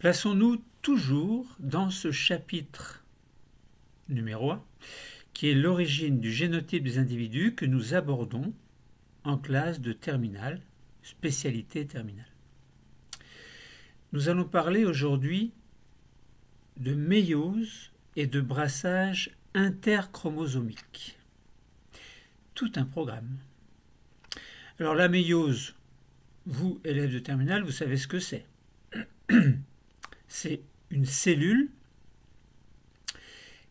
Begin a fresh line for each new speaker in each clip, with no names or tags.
Plaçons-nous toujours dans ce chapitre numéro 1, qui est l'origine du génotype des individus que nous abordons en classe de terminale, spécialité terminale. Nous allons parler aujourd'hui de méiose et de brassage interchromosomique. Tout un programme. Alors la méiose, vous, élèves de terminale, vous savez ce que c'est. C'est une cellule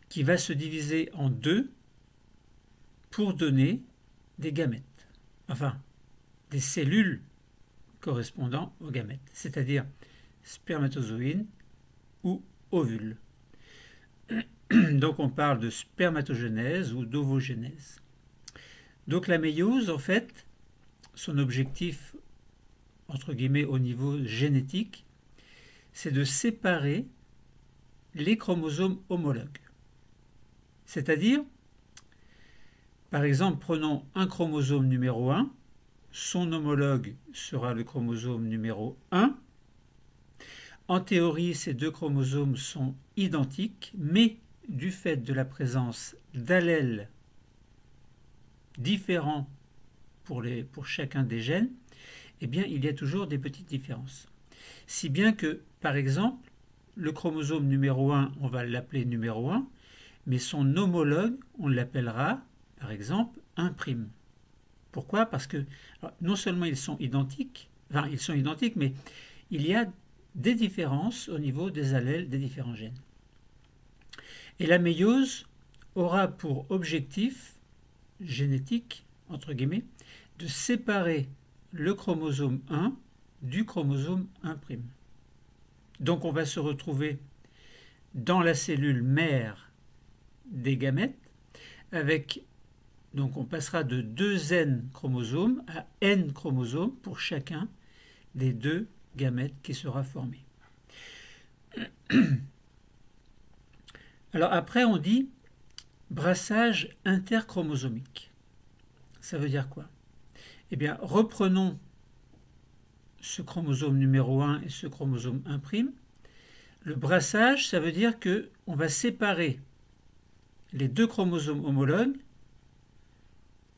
qui va se diviser en deux pour donner des gamètes. Enfin, des cellules correspondant aux gamètes, c'est-à-dire spermatozoïdes ou ovules. Donc on parle de spermatogenèse ou d'ovogénèse. Donc la méiose, en fait, son objectif, entre guillemets, au niveau génétique, c'est de séparer les chromosomes homologues. C'est-à-dire, par exemple, prenons un chromosome numéro 1, son homologue sera le chromosome numéro 1. En théorie, ces deux chromosomes sont identiques, mais du fait de la présence d'allèles différents pour chacun des gènes, eh bien, il y a toujours des petites différences. Si bien que, par exemple, le chromosome numéro 1, on va l'appeler numéro 1, mais son homologue, on l'appellera, par exemple, 1'. Pourquoi? Parce que non seulement ils sont identiques, mais il y a des différences au niveau des allèles des différents gènes. Et la méiose aura pour objectif génétique, entre guillemets, de séparer le chromosome 1 du chromosome 1'. Donc on va se retrouver dans la cellule mère des gamètes avec, donc on passera de 2N chromosomes à N chromosomes pour chacun des deux gamètes qui sera formé. Alors après on dit brassage interchromosomique. Ça veut dire quoi? Eh bien reprenons ce chromosome numéro 1 et ce chromosome 1'. Le brassage, ça veut dire qu'on va séparer les deux chromosomes homologues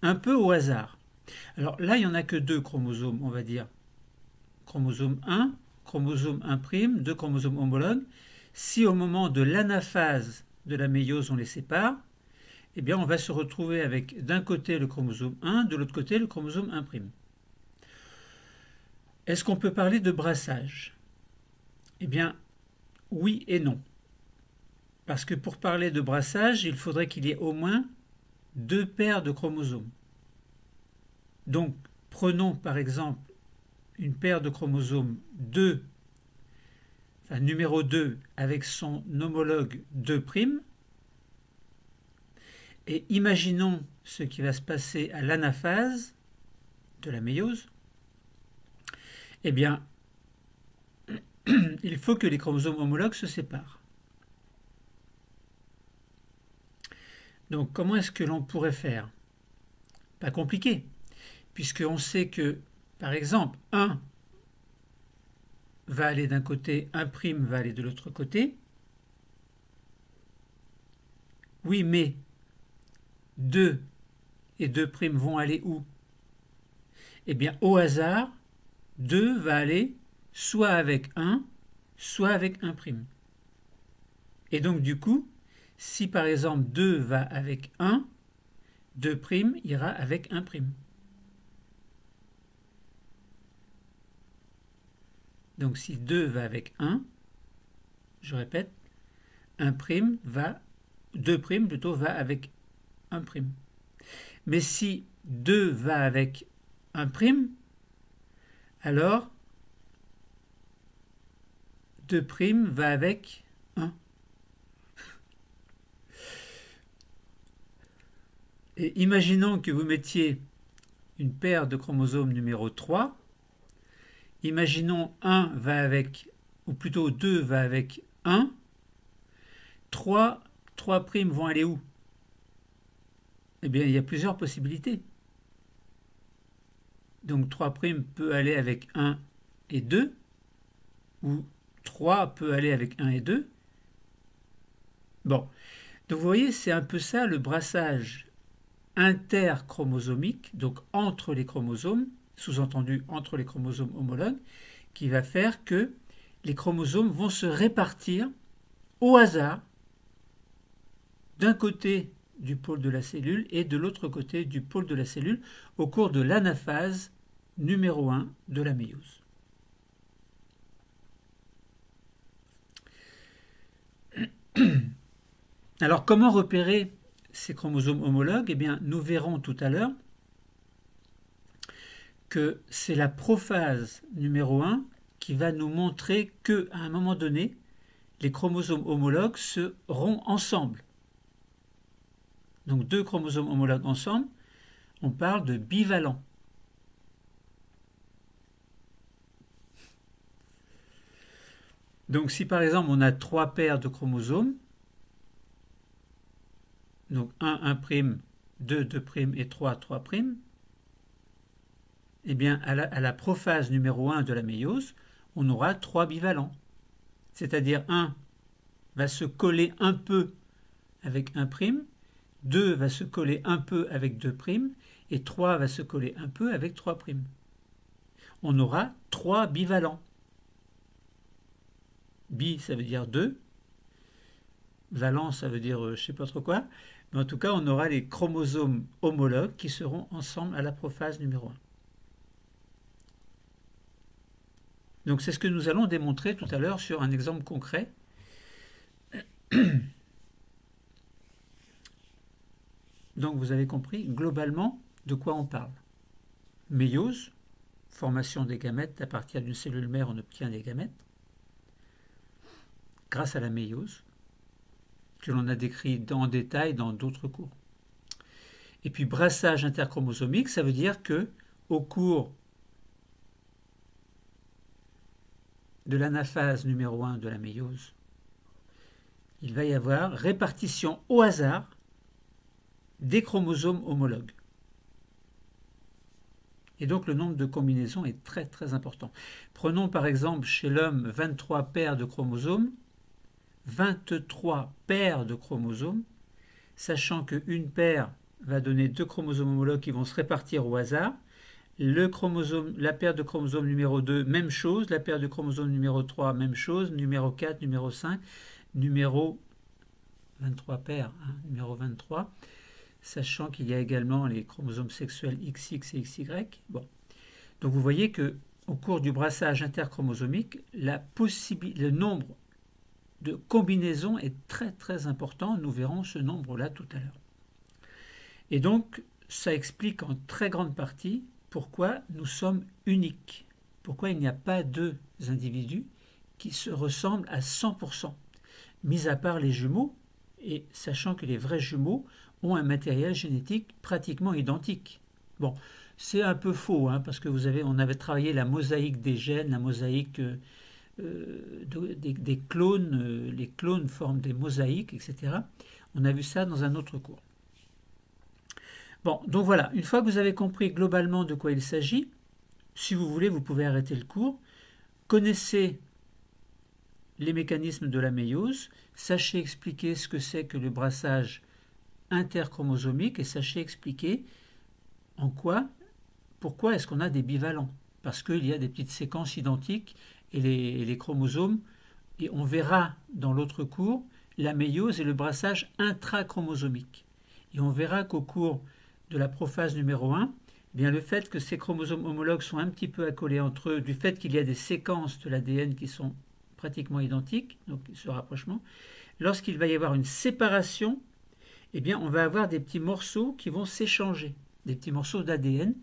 un peu au hasard. Alors là, il n'y en a que deux chromosomes, on va dire. Chromosome 1, chromosome 1', deux chromosomes homologues. Si au moment de l'anaphase de la méiose, on les sépare, eh bien on va se retrouver avec d'un côté le chromosome 1, de l'autre côté le chromosome 1'. Est-ce qu'on peut parler de brassage? Eh bien, oui et non. Parce que pour parler de brassage, il faudrait qu'il y ait au moins deux paires de chromosomes. Donc, prenons par exemple une paire de chromosomes 2, enfin numéro 2 avec son homologue 2', et imaginons ce qui va se passer à l'anaphase de la méiose. Eh bien, il faut que les chromosomes homologues se séparent. Donc, comment est-ce que l'on pourrait faire? Pas compliqué, puisqu'on sait que, par exemple, 1 va aller d'un côté, 1' va aller de l'autre côté. Oui, mais 2 et 2' vont aller où? Eh bien, au hasard, 2 va aller soit avec 1, soit avec 1'. Et donc, du coup, si par exemple 2 va avec 1, 2' ira avec 1'. Donc si 2 va avec 1, je répète, 2' plutôt va avec 1'. Mais si 2 va avec 1', alors 2' va avec 1. Et imaginons que vous mettiez une paire de chromosomes numéro 3. Imaginons 1 va avec, ou plutôt 2 va avec 1. 3' vont aller où? Eh bien, il y a plusieurs possibilités. Donc 3' peut aller avec 1 et 2, ou 3 peut aller avec 1 et 2. Bon, donc vous voyez, c'est un peu ça le brassage interchromosomique, donc entre les chromosomes, sous-entendu entre les chromosomes homologues, qui va faire que les chromosomes vont se répartir au hasard d'un côté du pôle de la cellule et de l'autre côté du pôle de la cellule au cours de l'anaphase numéro 1 de la méiose. Alors, comment repérer ces chromosomes homologues? Eh bien, nous verrons tout à l'heure que c'est la prophase numéro 1 qui va nous montrer qu'à un moment donné, les chromosomes homologues seront ensemble. Donc, deux chromosomes homologues ensemble, on parle de bivalents. Donc, si par exemple on a 3 paires de chromosomes, donc 1, 1', 2, 2' et 3, 3', eh bien, à la prophase numéro 1 de la méiose, on aura 3 bivalents. C'est-à-dire 1 va se coller un peu avec 1', 2 va se coller un peu avec 2', et 3 va se coller un peu avec 3'. On aura 3 bivalents. Bi, ça veut dire 2. Valent, ça veut dire je ne sais pas trop quoi. Mais en tout cas, on aura les chromosomes homologues qui seront ensemble à la prophase numéro 1. Donc c'est ce que nous allons démontrer tout à l'heure sur un exemple concret. Donc vous avez compris globalement de quoi on parle. Méiose, formation des gamètes, à partir d'une cellule mère on obtient des gamètes, grâce à la méiose, que l'on a décrit en détail dans d'autres cours. Et puis brassage interchromosomique, ça veut dire que au cours de l'anaphase numéro 1 de la méiose, il va y avoir répartition au hasard des chromosomes homologues. Et donc le nombre de combinaisons est très très important. Prenons par exemple chez l'homme 23 paires de chromosomes, 23 paires de chromosomes, sachant qu'une paire va donner 2 chromosomes homologues qui vont se répartir au hasard. La paire de chromosomes numéro 2, même chose. La paire de chromosomes numéro 3, même chose. Numéro 4, numéro 5, numéro 23 paires, hein, numéro 23. Sachant qu'il y a également les chromosomes sexuels XX et XY. Bon. Donc vous voyez que au cours du brassage interchromosomique, le nombre de combinaisons est très très important. Nous verrons ce nombre-là tout à l'heure. Et donc, ça explique en très grande partie pourquoi nous sommes uniques. Pourquoi il n'y a pas deux individus qui se ressemblent à 100%, mis à part les jumeaux, et sachant que les vrais jumeaux ont un matériel génétique pratiquement identique. Bon, c'est un peu faux, hein, parce que on avait travaillé la mosaïque des gènes, la mosaïque des clones, les clones forment des mosaïques, etc. On a vu ça dans un autre cours. Bon, donc voilà, une fois que vous avez compris globalement de quoi il s'agit, si vous voulez, vous pouvez arrêter le cours. Connaissez les mécanismes de la méiose, sachez expliquer ce que c'est que le brassage interchromosomique et sachez expliquer pourquoi est-ce qu'on a des bivalents. Parce qu'il y a des petites séquences identiques et les chromosomes, et on verra dans l'autre cours la méiose et le brassage intrachromosomique. Et on verra qu'au cours de la prophase numéro 1, eh bien le fait que ces chromosomes homologues sont un petit peu accolés entre eux, du fait qu'il y a des séquences de l'ADN qui sont pratiquement identiques, donc ce rapprochement, lorsqu'il va y avoir une séparation, eh bien on va avoir des petits morceaux qui vont s'échanger, des petits morceaux d'ADN,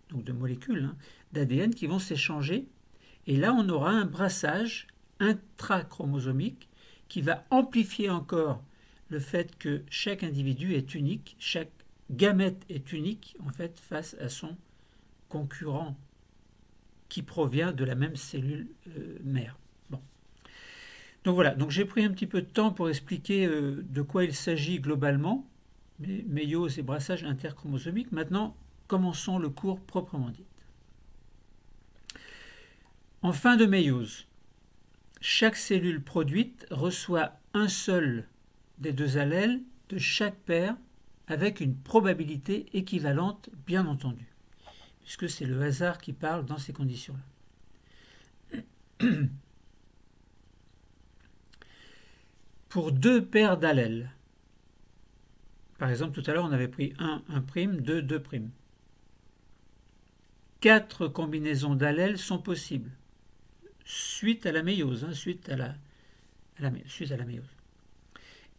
donc de molécules d'ADN qui vont s'échanger, et là on aura un brassage intrachromosomique qui va amplifier encore le fait que chaque individu est unique, chaque gamète est unique en fait face à son concurrent qui provient de la même cellule mère. Bon. Donc voilà, donc j'ai pris un petit peu de temps pour expliquer de quoi il s'agit globalement, méiose et brassage interchromosomique. Maintenant, commençons le cours proprement dit. En fin de méiose, chaque cellule produite reçoit un seul des deux allèles de chaque paire avec une probabilité équivalente, bien entendu, puisque c'est le hasard qui parle dans ces conditions-là. Pour deux paires d'allèles, par exemple, tout à l'heure, on avait pris 1, 1', 2, 2'. 4 combinaisons d'allèles sont possibles, suite à la méiose, suite à la méiose.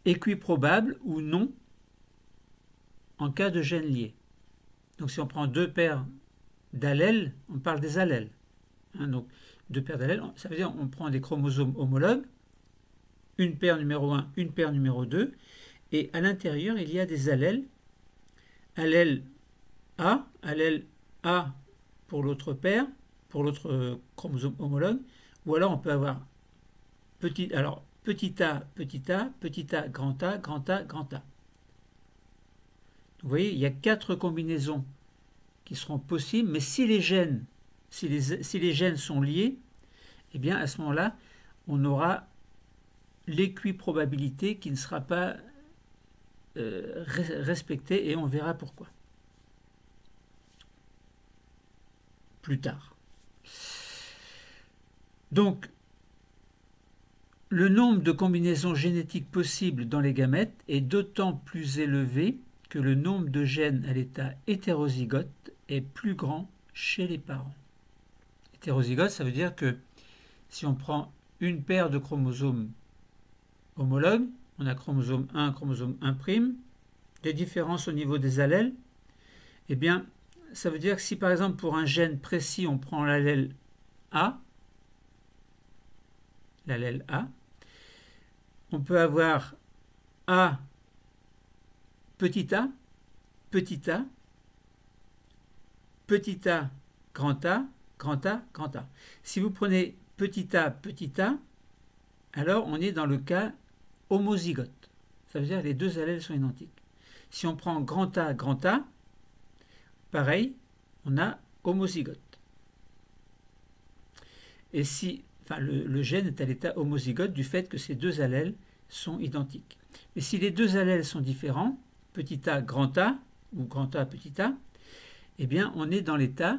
Équiprobables ou non en cas de gènes liés. Donc si on prend deux paires d'allèles, on parle des allèles. Donc deux paires d'allèles, ça veut dire on prend des chromosomes homologues, une paire numéro 1, une paire numéro 2, et à l'intérieur, il y a des allèles. Allèle A pour l'autre paire, pour l'autre chromosome homologue, ou alors on peut avoir petit a, grand A, grand A, grand A. Vous voyez, il y a 4 combinaisons qui seront possibles, mais si les gènes, si les gènes sont liés, eh bien à ce moment-là, on aura l'équiprobabilité qui ne sera pas respectée, et on verra pourquoi plus tard. Donc, le nombre de combinaisons génétiques possibles dans les gamètes est d'autant plus élevé que le nombre de gènes à l'état hétérozygote est plus grand chez les parents. Hétérozygote, ça veut dire que si on prend une paire de chromosomes homologues, on a chromosome 1, chromosome 1', des différences au niveau des allèles, eh bien, ça veut dire que si par exemple pour un gène précis, on prend l'allèle A, on peut avoir A, petit a, petit a, petit a, grand A, grand A, grand A. Si vous prenez petit a, alors on est dans le cas homozygote. Ça veut dire que les deux allèles sont identiques. Si on prend grand A, pareil, on a homozygote. Et si, le gène est à l'état homozygote du fait que ces deux allèles sont identiques. Mais si les deux allèles sont différents, petit a, grand A, ou grand A, petit a, eh bien, on est dans l'état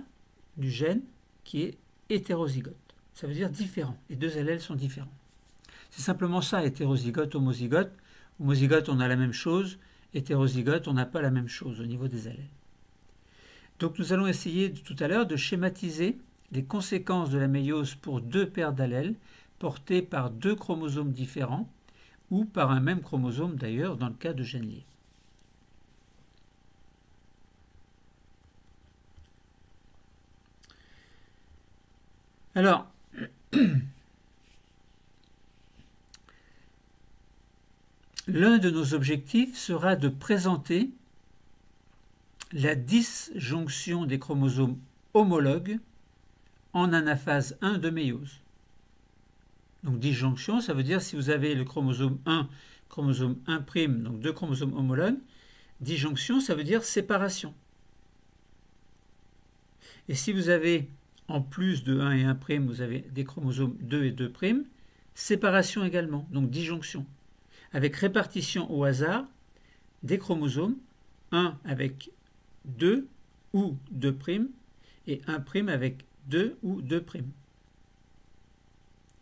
du gène qui est hétérozygote. Ça veut dire différent. Les deux allèles sont différents. C'est simplement ça, hétérozygote, homozygote. Homozygote, on a la même chose. Hétérozygote, on n'a pas la même chose au niveau des allèles. Donc nous allons essayer tout à l'heure de schématiser les conséquences de la méiose pour deux paires d'allèles portées par deux chromosomes différents ou par un même chromosome d'ailleurs dans le cas de gènes liés. Alors, l'un de nos objectifs sera de présenter la disjonction des chromosomes homologues en anaphase 1 de méiose. Donc disjonction, ça veut dire si vous avez le chromosome 1, chromosome 1', donc deux chromosomes homologues, disjonction, ça veut dire séparation. Et si vous avez, en plus de 1 et 1', vous avez des chromosomes 2 et 2', séparation également, donc disjonction, avec répartition au hasard des chromosomes, 1 avec 2 ou 2' et 1' avec 2 ou 2'.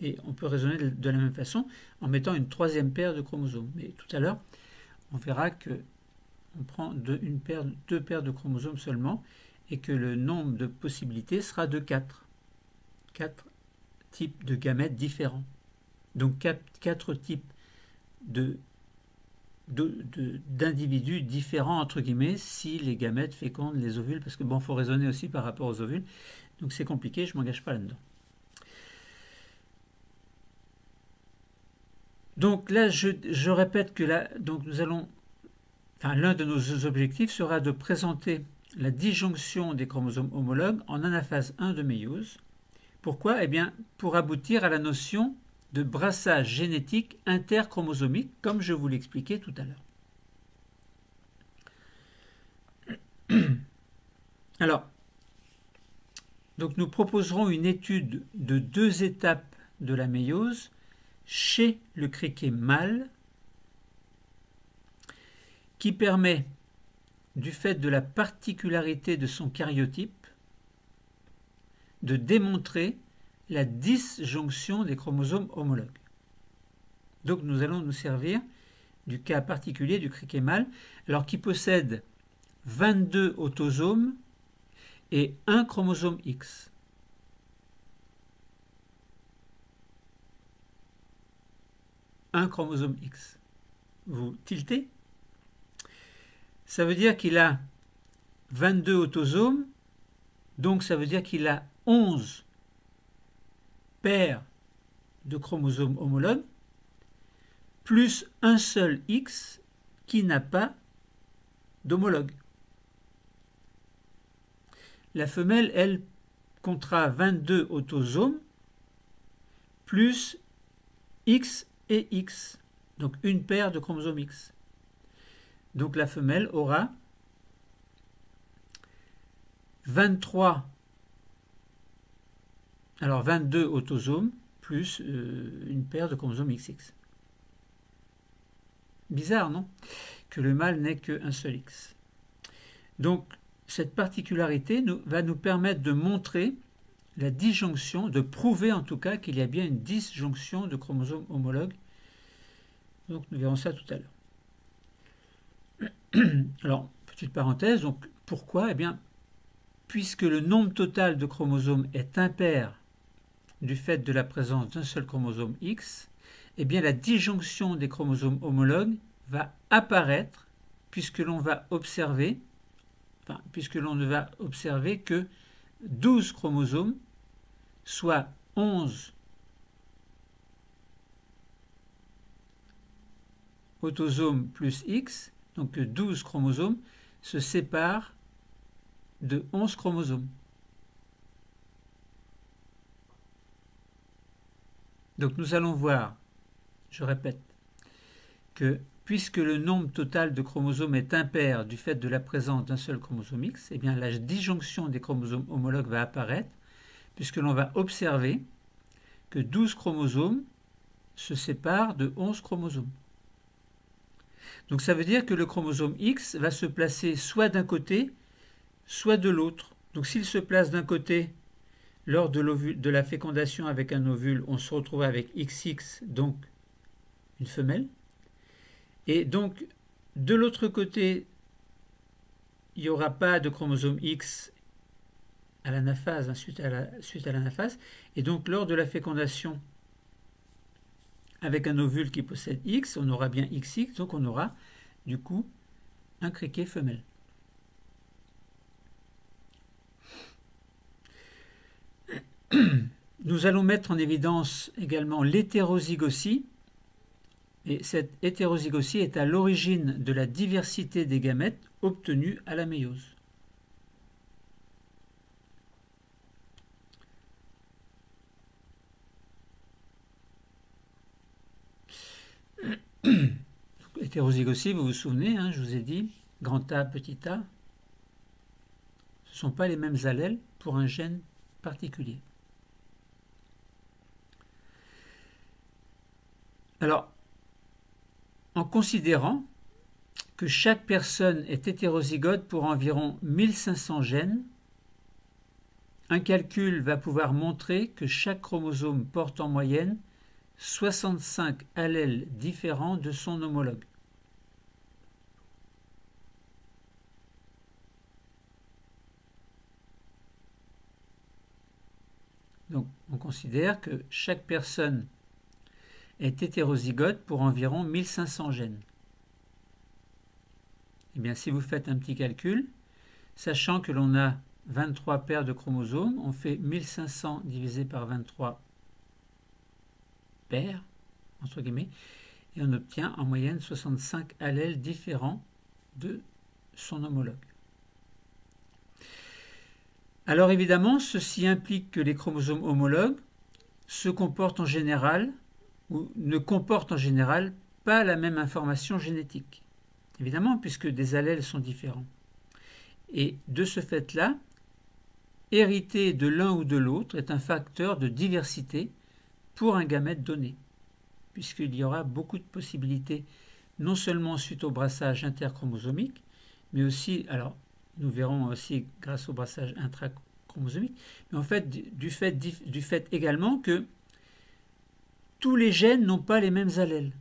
Et on peut raisonner de la même façon en mettant une troisième paire de chromosomes. Mais tout à l'heure, on verra qu'on prend deux paires de chromosomes seulement et que le nombre de possibilités sera de 4. 4 types de gamètes différents. Donc 4 types d'individus différents, entre guillemets, si les gamètes fécondent les ovules, parce que bon, il faut raisonner aussi par rapport aux ovules, donc c'est compliqué, je ne m'engage pas là-dedans. Donc là, je répète que là, donc nous allons, l'un de nos objectifs sera de présenter la disjonction des chromosomes homologues en anaphase 1 de méiose. Pourquoi? Eh bien, pour aboutir à la notion de brassage génétique interchromosomique, comme je vous l'expliquais tout à l'heure. Alors, donc nous proposerons une étude de 2 étapes de la méiose chez le criquet mâle qui permet, du fait de la particularité de son karyotype, de démontrer la disjonction des chromosomes homologues. Donc nous allons nous servir du cas particulier du criquet mâle, alors qui possède 22 autosomes et un chromosome X. Un chromosome X. Vous tiltez? Ça veut dire qu'il a 22 autosomes, donc ça veut dire qu'il a 11 paires de chromosomes homologues, plus un seul X qui n'a pas d'homologue. La femelle, elle, comptera 22 autosomes, plus X et X, donc une paire de chromosomes X. Donc la femelle aura 22 autosomes plus une paire de chromosomes XX. Bizarre, non? Que le mâle n'ait qu'un seul X. Donc cette particularité va nous permettre de montrer la disjonction, de prouver en tout cas qu'il y a bien une disjonction de chromosomes homologues. Donc nous verrons ça tout à l'heure. Alors, petite parenthèse, donc pourquoi? Eh bien, puisque le nombre total de chromosomes est impair du fait de la présence d'un seul chromosome X, eh bien la disjonction des chromosomes homologues va apparaître puisque l'on va observer, puisque l'on ne va observer que 12 chromosomes, soit 11 autosomes plus X, donc 12 chromosomes, se séparent de 11 chromosomes. Donc nous allons voir, je répète, que puisque le nombre total de chromosomes est impair du fait de la présence d'un seul chromosome X, eh bien la disjonction des chromosomes homologues va apparaître, puisque l'on va observer que 12 chromosomes se séparent de 11 chromosomes. Donc ça veut dire que le chromosome X va se placer soit d'un côté, soit de l'autre. Donc s'il se place d'un côté, lors de la fécondation avec un ovule, on se retrouve avec XX, donc une femelle. Et donc de l'autre côté, il n'y aura pas de chromosome X à l'anaphase, suite à l'anaphase. Et donc lors de la fécondation avec un ovule qui possède X, on aura bien XX, donc on aura du coup un criquet femelle. Nous allons mettre en évidence également l'hétérozygosie. Et cette hétérozygosie est à l'origine de la diversité des gamètes obtenus à la méiose. Hétérozygosie, vous vous souvenez, je vous ai dit, grand A, petit a, ce ne sont pas les mêmes allèles pour un gène particulier. Alors, en considérant que chaque personne est hétérozygote pour environ 1500 gènes, un calcul va pouvoir montrer que chaque chromosome porte en moyenne 65 allèles différents de son homologue. Donc, on considère que chaque personne est hétérozygote pour environ 1500 gènes. Eh bien, si vous faites un petit calcul, sachant que l'on a 23 paires de chromosomes, on fait 1500 divisé par 23 paires, entre guillemets, et on obtient en moyenne 65 allèles différents de son homologue. Alors évidemment, ceci implique que les chromosomes homologues se comportent en général, ou ne comportent en général pas la même information génétique. Évidemment, puisque des allèles sont différents. Et de ce fait-là, hériter de l'un ou de l'autre est un facteur de diversité pour un gamète donné. puisqu'il y aura beaucoup de possibilités, non seulement suite au brassage interchromosomique, mais aussi, alors nous verrons aussi grâce au brassage intrachromosomique, mais en fait du fait également que tous les gènes n'ont pas les mêmes allèles.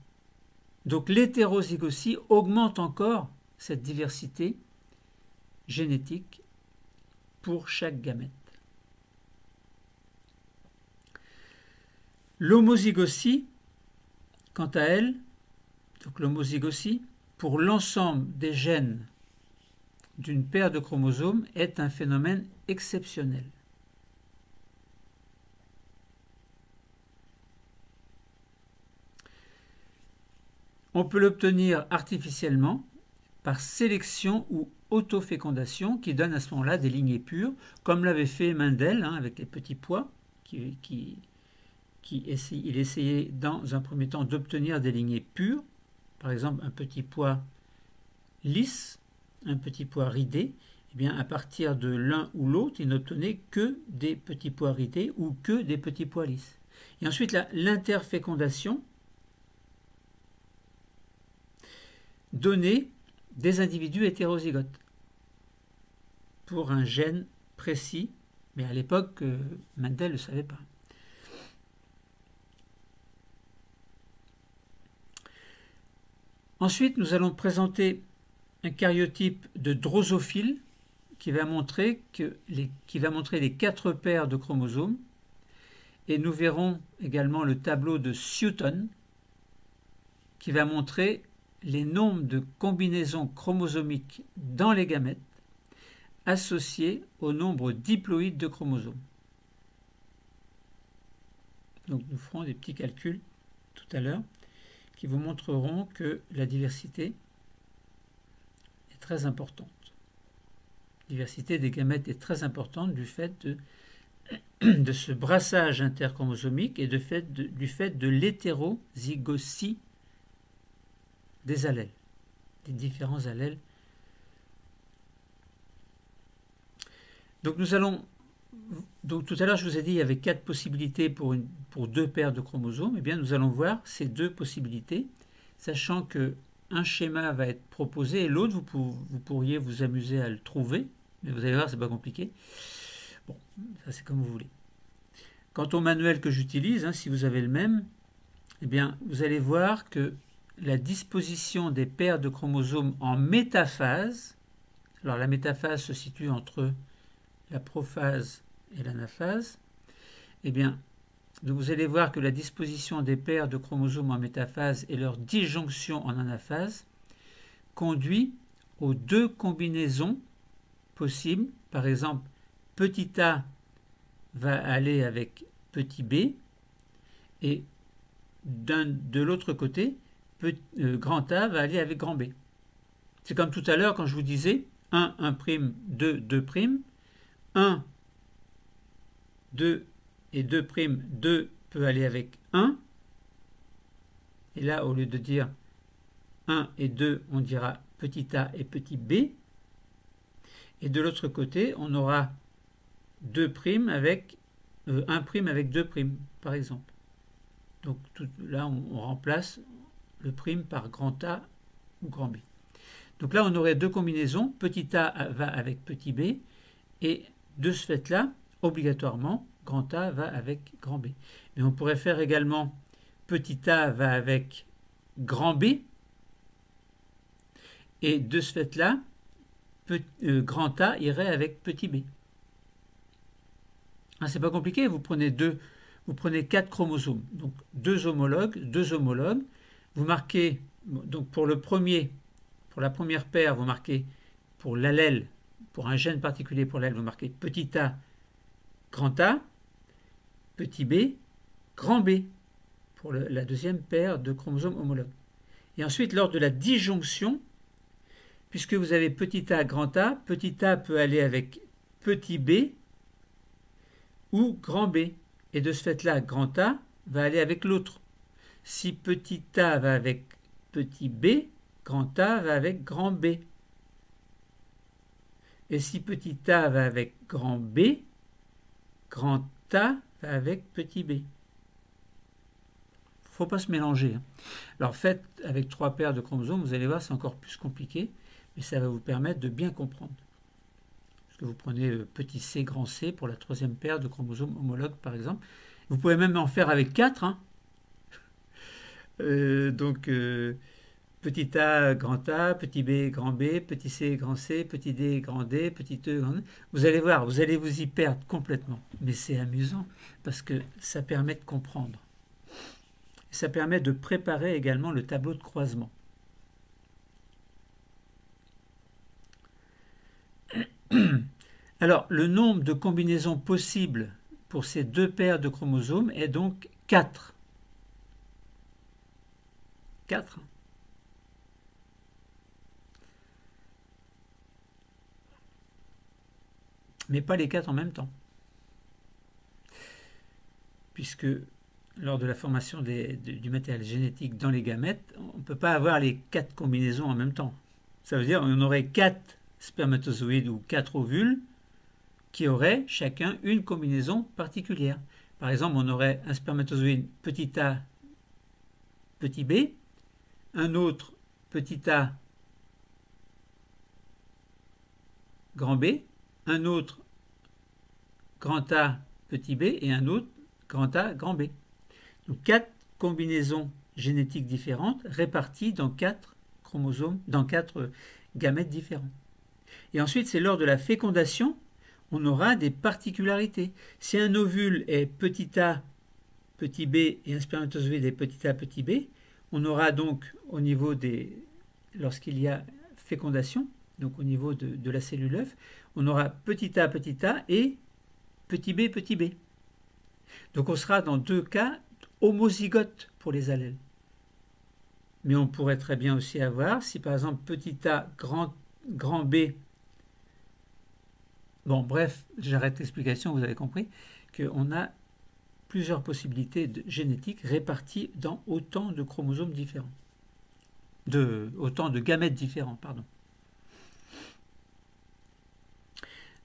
Donc l'hétérozygosie augmente encore cette diversité génétique pour chaque gamète. L'homozygosie, quant à elle, donc l'homozygosie, pour l'ensemble des gènes d'une paire de chromosomes, est un phénomène exceptionnel. On peut l'obtenir artificiellement par sélection ou autofécondation qui donne à ce moment-là des lignées pures, comme l'avait fait Mendel avec les petits pois, il essayait dans un premier temps d'obtenir des lignées pures, par exemple un petit pois lisse, un petit pois ridé. Eh bien, à partir de l'un ou l'autre, il n'obtenait que des petits pois ridés ou que des petits pois lisses. Et ensuite, l'interfécondation donnait des individus hétérozygotes pour un gène précis, mais à l'époque, Mendel ne le savait pas. Ensuite, nous allons présenter un karyotype de drosophile qui va montrer les 4 paires de chromosomes, et nous verrons également le tableau de Sutton qui va montrer les nombres de combinaisons chromosomiques dans les gamètes associés au nombre diploïde de chromosomes. Donc nous ferons des petits calculs tout à l'heure qui vous montreront que la diversité est très importante. La diversité des gamètes est très importante du fait de ce brassage interchromosomique et du fait de l'hétérozygosie des allèles, des différents allèles. Donc tout à l'heure, je vous ai dit qu'il y avait 4 possibilités pour 2 paires de chromosomes. Eh bien, nous allons voir ces 2 possibilités, sachant qu'un schéma va être proposé et l'autre, vous pourriez vous amuser à le trouver, mais vous allez voir, c'est pas compliqué. Bon, ça c'est comme vous voulez. Quant au manuel que j'utilise, si vous avez le même, eh bien, vous allez voir que la disposition des paires de chromosomes en métaphase, alors la métaphase se situe entre la prophase et l'anaphase, eh bien, donc vous allez voir que la disposition des paires de chromosomes en métaphase et leur disjonction en anaphase conduit aux 2 combinaisons possibles. Par exemple, petit a va aller avec petit b, et de l'autre côté, grand A va aller avec grand B. C'est comme tout à l'heure quand je vous disais 1, 1', 2, 2', 1, 2 et 2', 2 peut aller avec 1. Et là, au lieu de dire 1 et 2, on dira petit a et petit b. Et de l'autre côté, on aura 2' avec 1' avec 2', par exemple. Donc là, on remplace le prime par grand A ou grand B. Donc là, on aurait 2 combinaisons. Petit a va avec petit b. Et de ce fait-là, obligatoirement, grand A va avec grand B. Mais on pourrait faire également petit a va avec grand B. Et de ce fait-là, grand A irait avec petit b. C'est pas compliqué, vous prenez 4 chromosomes, donc 2 homologues. Vous marquez, donc pour la première paire, vous marquez pour l'allèle, pour un gène particulier pour l'allèle, vous marquez petit a, petit b, grand B, pour la deuxième paire de chromosomes homologues. Et ensuite, lors de la disjonction, puisque vous avez petit a, petit a peut aller avec petit b ou grand B. Et de ce fait-là, grand A va aller avec l'autre. Si petit a va avec petit b, grand A va avec grand B. Et si petit a va avec grand B, grand A va avec petit b. faut pas se mélanger. Alors faites avec 3 paires de chromosomes, vous allez voir, c'est encore plus compliqué, mais ça va vous permettre de bien comprendre. Parce que vous prenez petit c, grand C pour la 3e paire de chromosomes homologues, par exemple. Vous pouvez même en faire avec 4. Hein. Petit a, petit b, grand B, petit c, grand C, petit d, grand D, petit e, grand D. Vous allez voir, vous allez vous y perdre complètement. Mais c'est amusant parce que ça permet de comprendre. Ça permet de préparer également le tableau de croisement. Alors, le nombre de combinaisons possibles pour ces 2 paires de chromosomes est donc 4. 4. Mais pas les 4 en même temps. Puisque lors de la formation du matériel génétique dans les gamètes, on ne peut pas avoir les 4 combinaisons en même temps. Ça veut dire qu'on aurait 4 spermatozoïdes ou 4 ovules qui auraient chacun une combinaison particulière. Par exemple, on aurait un spermatozoïde petit a, petit b, un autre petit a, grand B, un autre grand A, petit b et un autre grand A, grand B. Donc 4 combinaisons génétiques différentes réparties dans 4 chromosomes, dans 4 gamètes différents. Et ensuite, c'est lors de la fécondation, on aura des particularités. Si un ovule est petit a, petit b et un spermatozoïde est petit a, petit b, on aura donc au niveau des... lorsqu'il y a fécondation, donc au niveau de la cellule œuf, on aura petit a et petit b. Donc on sera dans 2 cas homozygotes pour les allèles. Mais on pourrait très bien aussi avoir, si par exemple petit a, grand B, bon bref, j'arrête l'explication, vous avez compris, qu'on a plusieurs possibilités génétiques réparties dans autant de chromosomes différents. Autant de gamètes différents, pardon.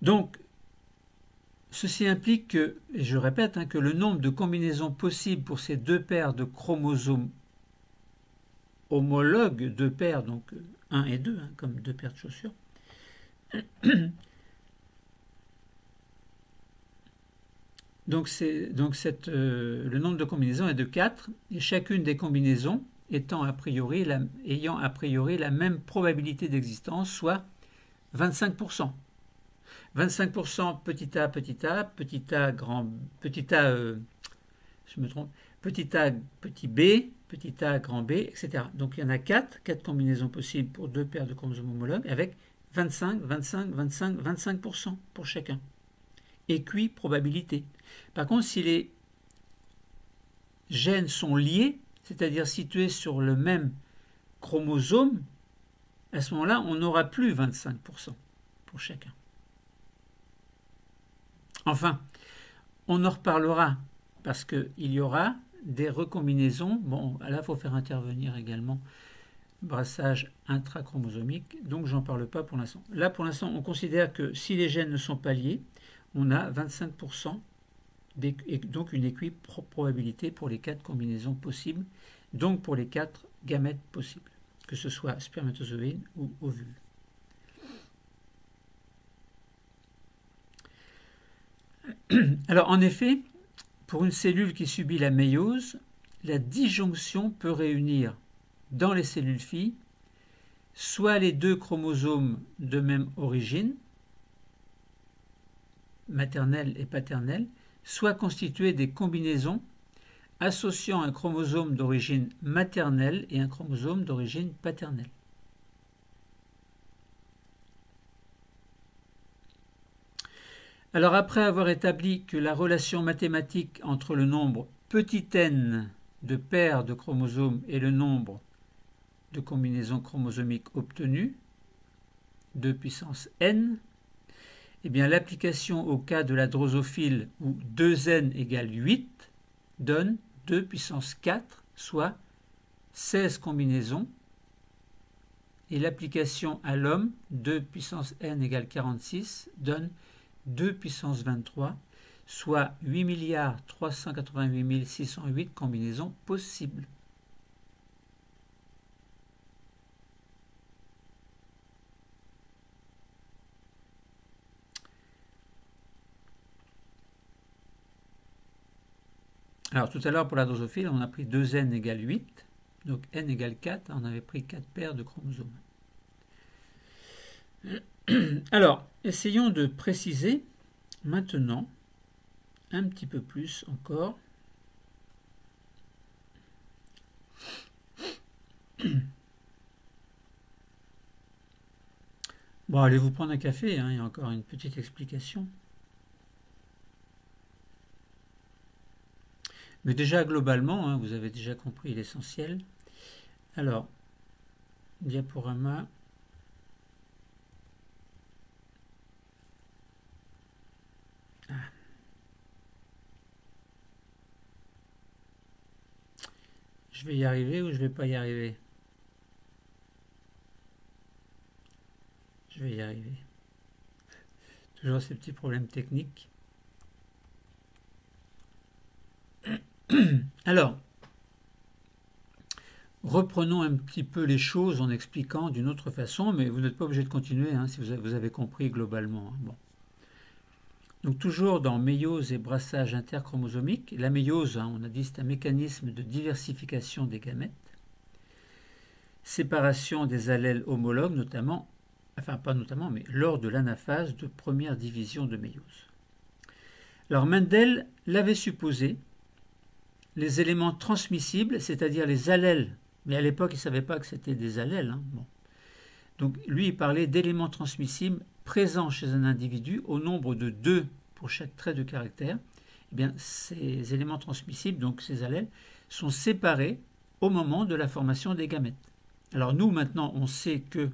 Donc, ceci implique que, et je répète, que le nombre de combinaisons possibles pour ces 2 paires de chromosomes homologues, 2 paires, donc 1 et 2, comme 2 paires de chaussures, donc le nombre de combinaisons est de 4, et chacune des combinaisons ayant a priori la même probabilité d'existence, soit 25%. 25% petit a, je me trompe, petit a, petit b, petit a, grand B, etc. Donc il y en a 4 combinaisons possibles pour 2 paires de chromosomes homologues avec 25% pour chacun. Équiprobabilité. Par contre, si les gènes sont liés, c'est-à-dire situés sur le même chromosome, à ce moment-là, on n'aura plus 25% pour chacun. Enfin, on en reparlera parce qu'il y aura des recombinaisons. Bon, là, il faut faire intervenir également brassage intrachromosomique, donc j'en parle pas pour l'instant. Là, pour l'instant, on considère que si les gènes ne sont pas liés, on a 25%, et donc une équiprobabilité pour les 4 combinaisons possibles, donc pour les 4 gamètes possibles, que ce soit spermatozoïde ou ovule. Alors, en effet, pour une cellule qui subit la méiose, la disjonction peut réunir dans les cellules filles soit les 2 chromosomes de même origine, maternelle et paternelle, soit constituer des combinaisons associant un chromosome d'origine maternelle et un chromosome d'origine paternelle. Alors après avoir établi que la relation mathématique entre le nombre petit n de paires de chromosomes et le nombre de combinaisons chromosomiques obtenues, 2 puissance n, eh bien l'application au cas de la drosophile où 2n égale 8 donne 2 puissance 4, soit 16 combinaisons, et l'application à l'homme, 2 puissance n égale 46, donne 2 puissance 23, soit 8 388 608 combinaisons possibles. Alors tout à l'heure pour la drosophile, on a pris 2n égale 8, donc n égale 4, on avait pris 4 paires de chromosomes. Alors, essayons de préciser maintenant un petit peu plus encore. Bon, allez vous prendre un café, hein, il y a encore une petite explication. Mais déjà, globalement, hein, vous avez déjà compris l'essentiel. Alors, diaporama. Ah. Je vais y arriver ou je vais pas y arriver? Je vais y arriver. Toujours ces petits problèmes techniques. Alors, reprenons un petit peu les choses en expliquant d'une autre façon, mais vous n'êtes pas obligé de continuer hein, si vous avez compris globalement. Bon. Donc toujours dans méiose et brassage interchromosomique, la méiose, hein, on a dit c'est un mécanisme de diversification des gamètes, séparation des allèles homologues notamment, enfin pas notamment, mais lors de l'anaphase de première division de méiose. Alors Mendel l'avait supposé, les éléments transmissibles, c'est-à-dire les allèles, mais à l'époque il ne savait pas que c'était des allèles. Hein, bon. Donc lui il parlait d'éléments transmissibles présents chez un individu au nombre de 2 pour chaque trait de caractère. Eh bien, ces éléments transmissibles, donc ces allèles, sont séparés au moment de la formation des gamètes. Alors nous maintenant on sait que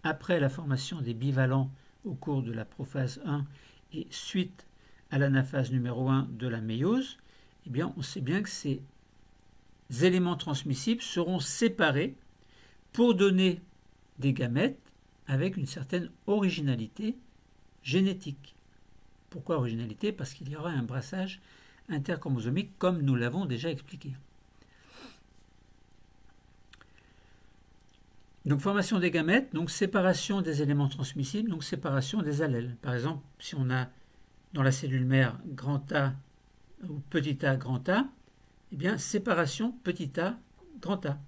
après la formation des bivalents au cours de la prophase 1 et suite à l'anaphase numéro 1 de la méiose, eh bien, on sait bien que ces éléments transmissibles seront séparés pour donner des gamètes avec une certaine originalité génétique. Pourquoi originalité? Parce qu'il y aura un brassage interchromosomique comme nous l'avons déjà expliqué. Donc formation des gamètes, donc séparation des éléments transmissibles, donc séparation des allèles. Par exemple, si on a dans la cellule mère grand A ou petit a grand A, eh bien séparation petit a grand A.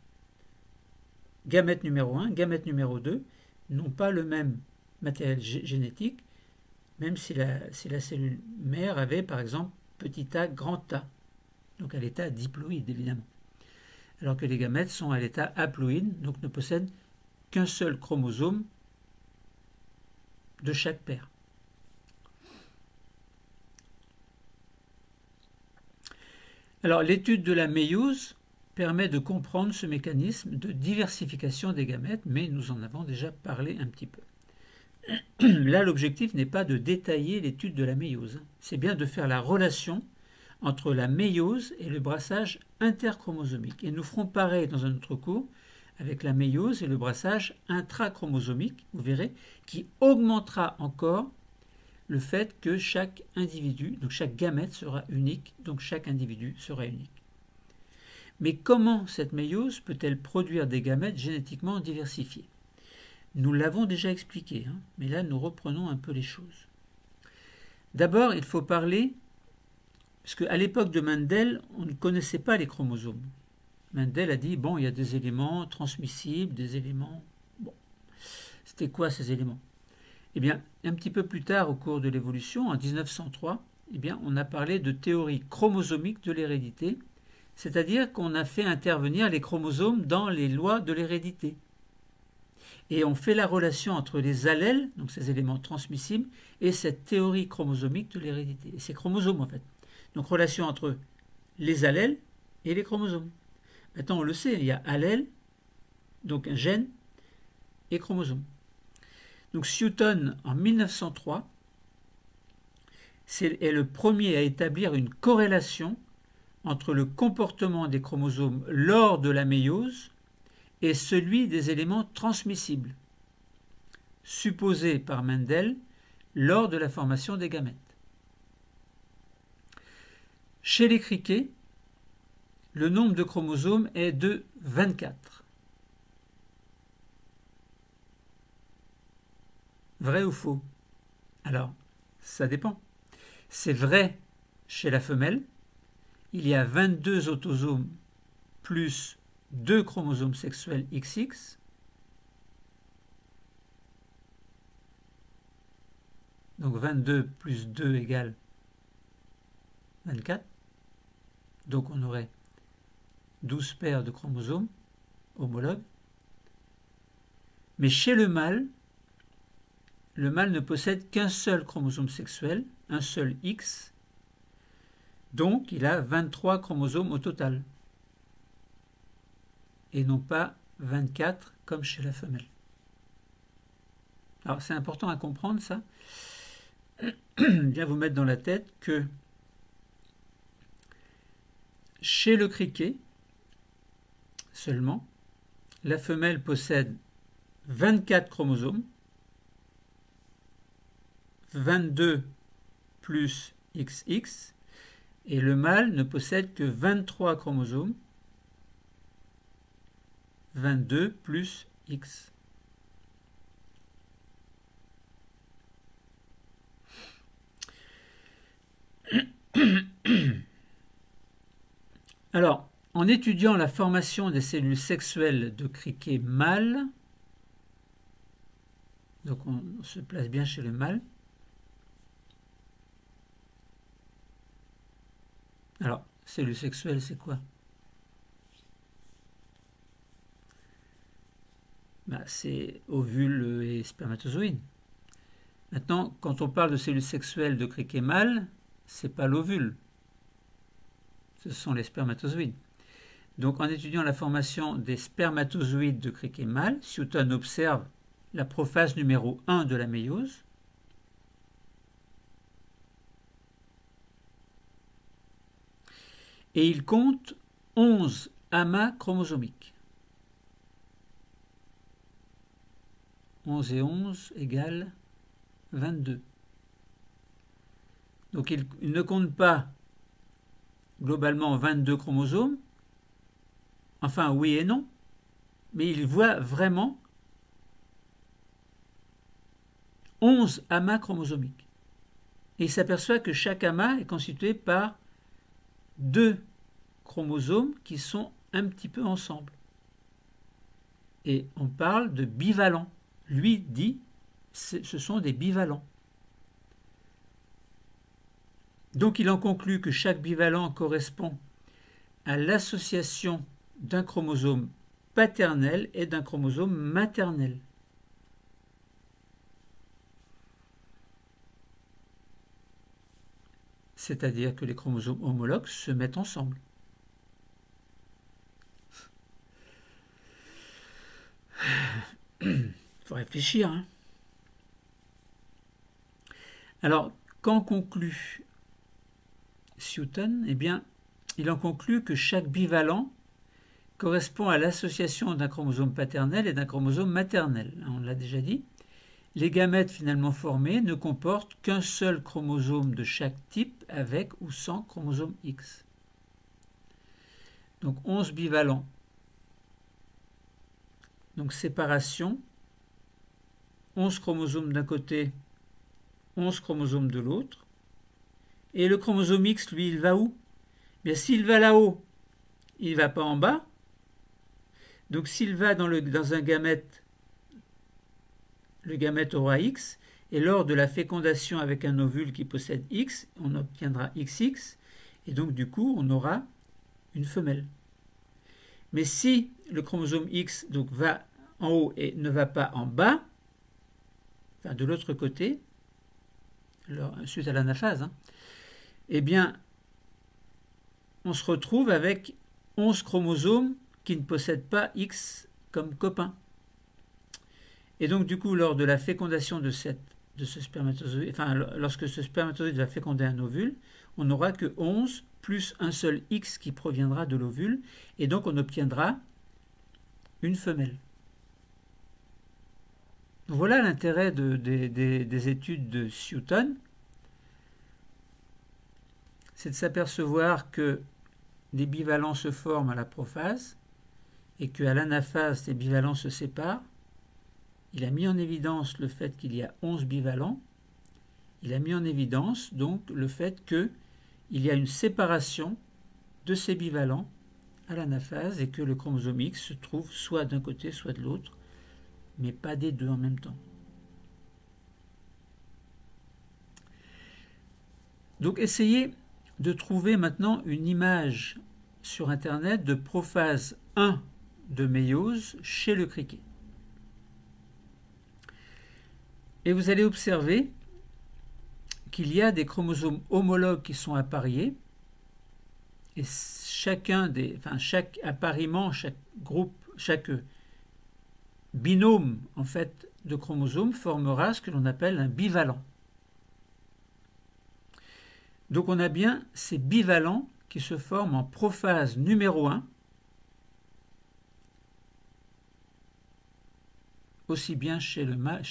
Gamète numéro 1, gamète numéro 2 n'ont pas le même matériel génétique, même si la cellule mère avait par exemple petit a grand A, donc à l'état diploïde évidemment. Alors que les gamètes sont à l'état haploïde, donc ne possèdent qu'un seul chromosome de chaque paire. Alors l'étude de la méiose permet de comprendre ce mécanisme de diversification des gamètes, mais nous en avons déjà parlé un petit peu. Là, l'objectif n'est pas de détailler l'étude de la méiose, c'est bien de faire la relation entre la méiose et le brassage interchromosomique. Et nous ferons pareil dans un autre cours avec la méiose et le brassage intrachromosomique, vous verrez, qui augmentera encore le fait que chaque individu, donc chaque gamète sera unique, donc chaque individu sera unique. Mais comment cette méiose peut-elle produire des gamètes génétiquement diversifiées? Nous l'avons déjà expliqué, hein, mais là nous reprenons un peu les choses. D'abord, il faut parler, parce qu'à l'époque de Mendel, on ne connaissait pas les chromosomes. Mendel a dit, bon, il y a des éléments transmissibles, des éléments... Bon, c'était quoi ces éléments? Eh bien, un petit peu plus tard, au cours de l'évolution, en 1903, eh bien, on a parlé de théorie chromosomique de l'hérédité, c'est-à-dire qu'on a fait intervenir les chromosomes dans les lois de l'hérédité. Et on fait la relation entre les allèles, donc ces éléments transmissibles, et cette théorie chromosomique de l'hérédité. Et ces chromosomes, en fait. Donc, relation entre les allèles et les chromosomes. Maintenant, on le sait, il y a allèle, donc un gène, et chromosome. Donc Sutton, en 1903, est le premier à établir une corrélation entre le comportement des chromosomes lors de la méiose et celui des éléments transmissibles, supposés par Mendel lors de la formation des gamètes. Chez les criquets, le nombre de chromosomes est de 24. Vrai ou faux? Alors, ça dépend. C'est vrai chez la femelle. Il y a 22 autosomes plus 2 chromosomes sexuels XX. Donc 22 plus 2 égale 24. Donc on aurait 12 paires de chromosomes homologues. Mais chez le mâle ne possède qu'un seul chromosome sexuel, un seul X. Donc il a 23 chromosomes au total. Et non pas 24 comme chez la femelle. Alors c'est important à comprendre ça. Bien vous mettre dans la tête que chez le criquet seulement, la femelle possède 24 chromosomes, 22 plus XX, et le mâle ne possède que 23 chromosomes, 22 plus X. Alors, en étudiant la formation des cellules sexuelles de criquets mâles, donc on se place bien chez le mâle. Alors, cellules sexuelles, c'est quoi? C'est ovules et spermatozoïdes. Maintenant, quand on parle de cellules sexuelles de criquets mâles, ce n'est pas l'ovule. Ce sont les spermatozoïdes. Donc, en étudiant la formation des spermatozoïdes de criquets mâles, Sutton observe la prophase numéro 1 de la méiose. Et il compte 11 amas chromosomiques. 11 et 11 égale 22. Donc il ne compte pas globalement 22 chromosomes, enfin oui et non, mais il voit vraiment 11 amas chromosomiques. Et il s'aperçoit que chaque amas est constitué par 2 chromosomes qui sont un petit peu ensemble. Et on parle de bivalents. Lui dit ce sont des bivalents. Donc il en conclut que chaque bivalent correspond à l'association d'un chromosome paternel et d'un chromosome maternel. C'est-à-dire que les chromosomes homologues se mettent ensemble. Il faut réfléchir. Hein. Alors, qu'en conclut Sutton? Eh bien, il en conclut que chaque bivalent correspond à l'association d'un chromosome paternel et d'un chromosome maternel. On l'a déjà dit. Les gamètes finalement formés ne comportent qu'un seul chromosome de chaque type avec ou sans chromosome X. Donc 11 bivalents. Donc séparation, 11 chromosomes d'un côté, 11 chromosomes de l'autre. Et le chromosome X, lui, il va où? Bien, s'il va là-haut, il ne va pas en bas. Donc s'il va dans un gamète, le gamète aura X, et lors de la fécondation avec un ovule qui possède X, on obtiendra XX, et donc du coup on aura une femelle. Mais si le chromosome X donc, va en haut et ne va pas en bas, enfin de l'autre côté, suite à l'anaphase, eh bien on se retrouve avec 11 chromosomes qui ne possèdent pas X comme copain. Et donc du coup lors de la fécondation de ce spermatozoïde, enfin lorsque ce spermatozoïde va féconder un ovule, on n'aura que 11 plus un seul X qui proviendra de l'ovule, et donc on obtiendra une femelle. Voilà l'intérêt des études de Sutton. c'est de s'apercevoir que des bivalents se forment à la prophase et qu'à l'anaphase, ces bivalents se séparent. Il a mis en évidence le fait qu'il y a 11 bivalents. Il a mis en évidence donc le fait qu'il y a une séparation de ces bivalents à l'anaphase et que le chromosome X se trouve soit d'un côté, soit de l'autre, mais pas des deux en même temps. Donc essayez de trouver maintenant une image sur Internet de prophase 1 de méiose chez le criquet. Et vous allez observer qu'il y a des chromosomes homologues qui sont appariés, et chaque appariement, chaque groupe, chaque binôme en fait de chromosomes formera ce que l'on appelle un bivalent. Donc on a bien ces bivalents qui se forment en prophase numéro 1, aussi bien chez le mâle,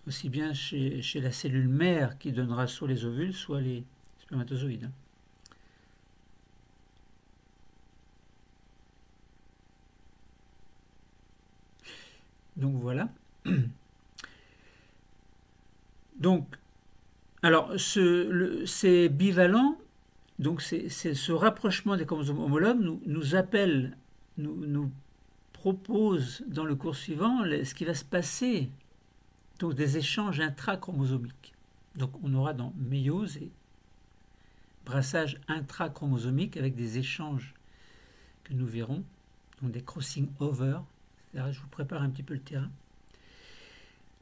aussi bien chez la cellule mère qui donnera soit les ovules, soit les spermatozoïdes. Donc voilà. Donc, alors, ces bivalents, donc ce rapprochement des chromosomes homologues nous propose dans le cours suivant ce qui va se passer, donc des échanges intrachromosomiques. Donc on aura dans méiose et brassage intrachromosomique avec des échanges que nous verrons, donc des crossing over. Je vous prépare un petit peu le terrain.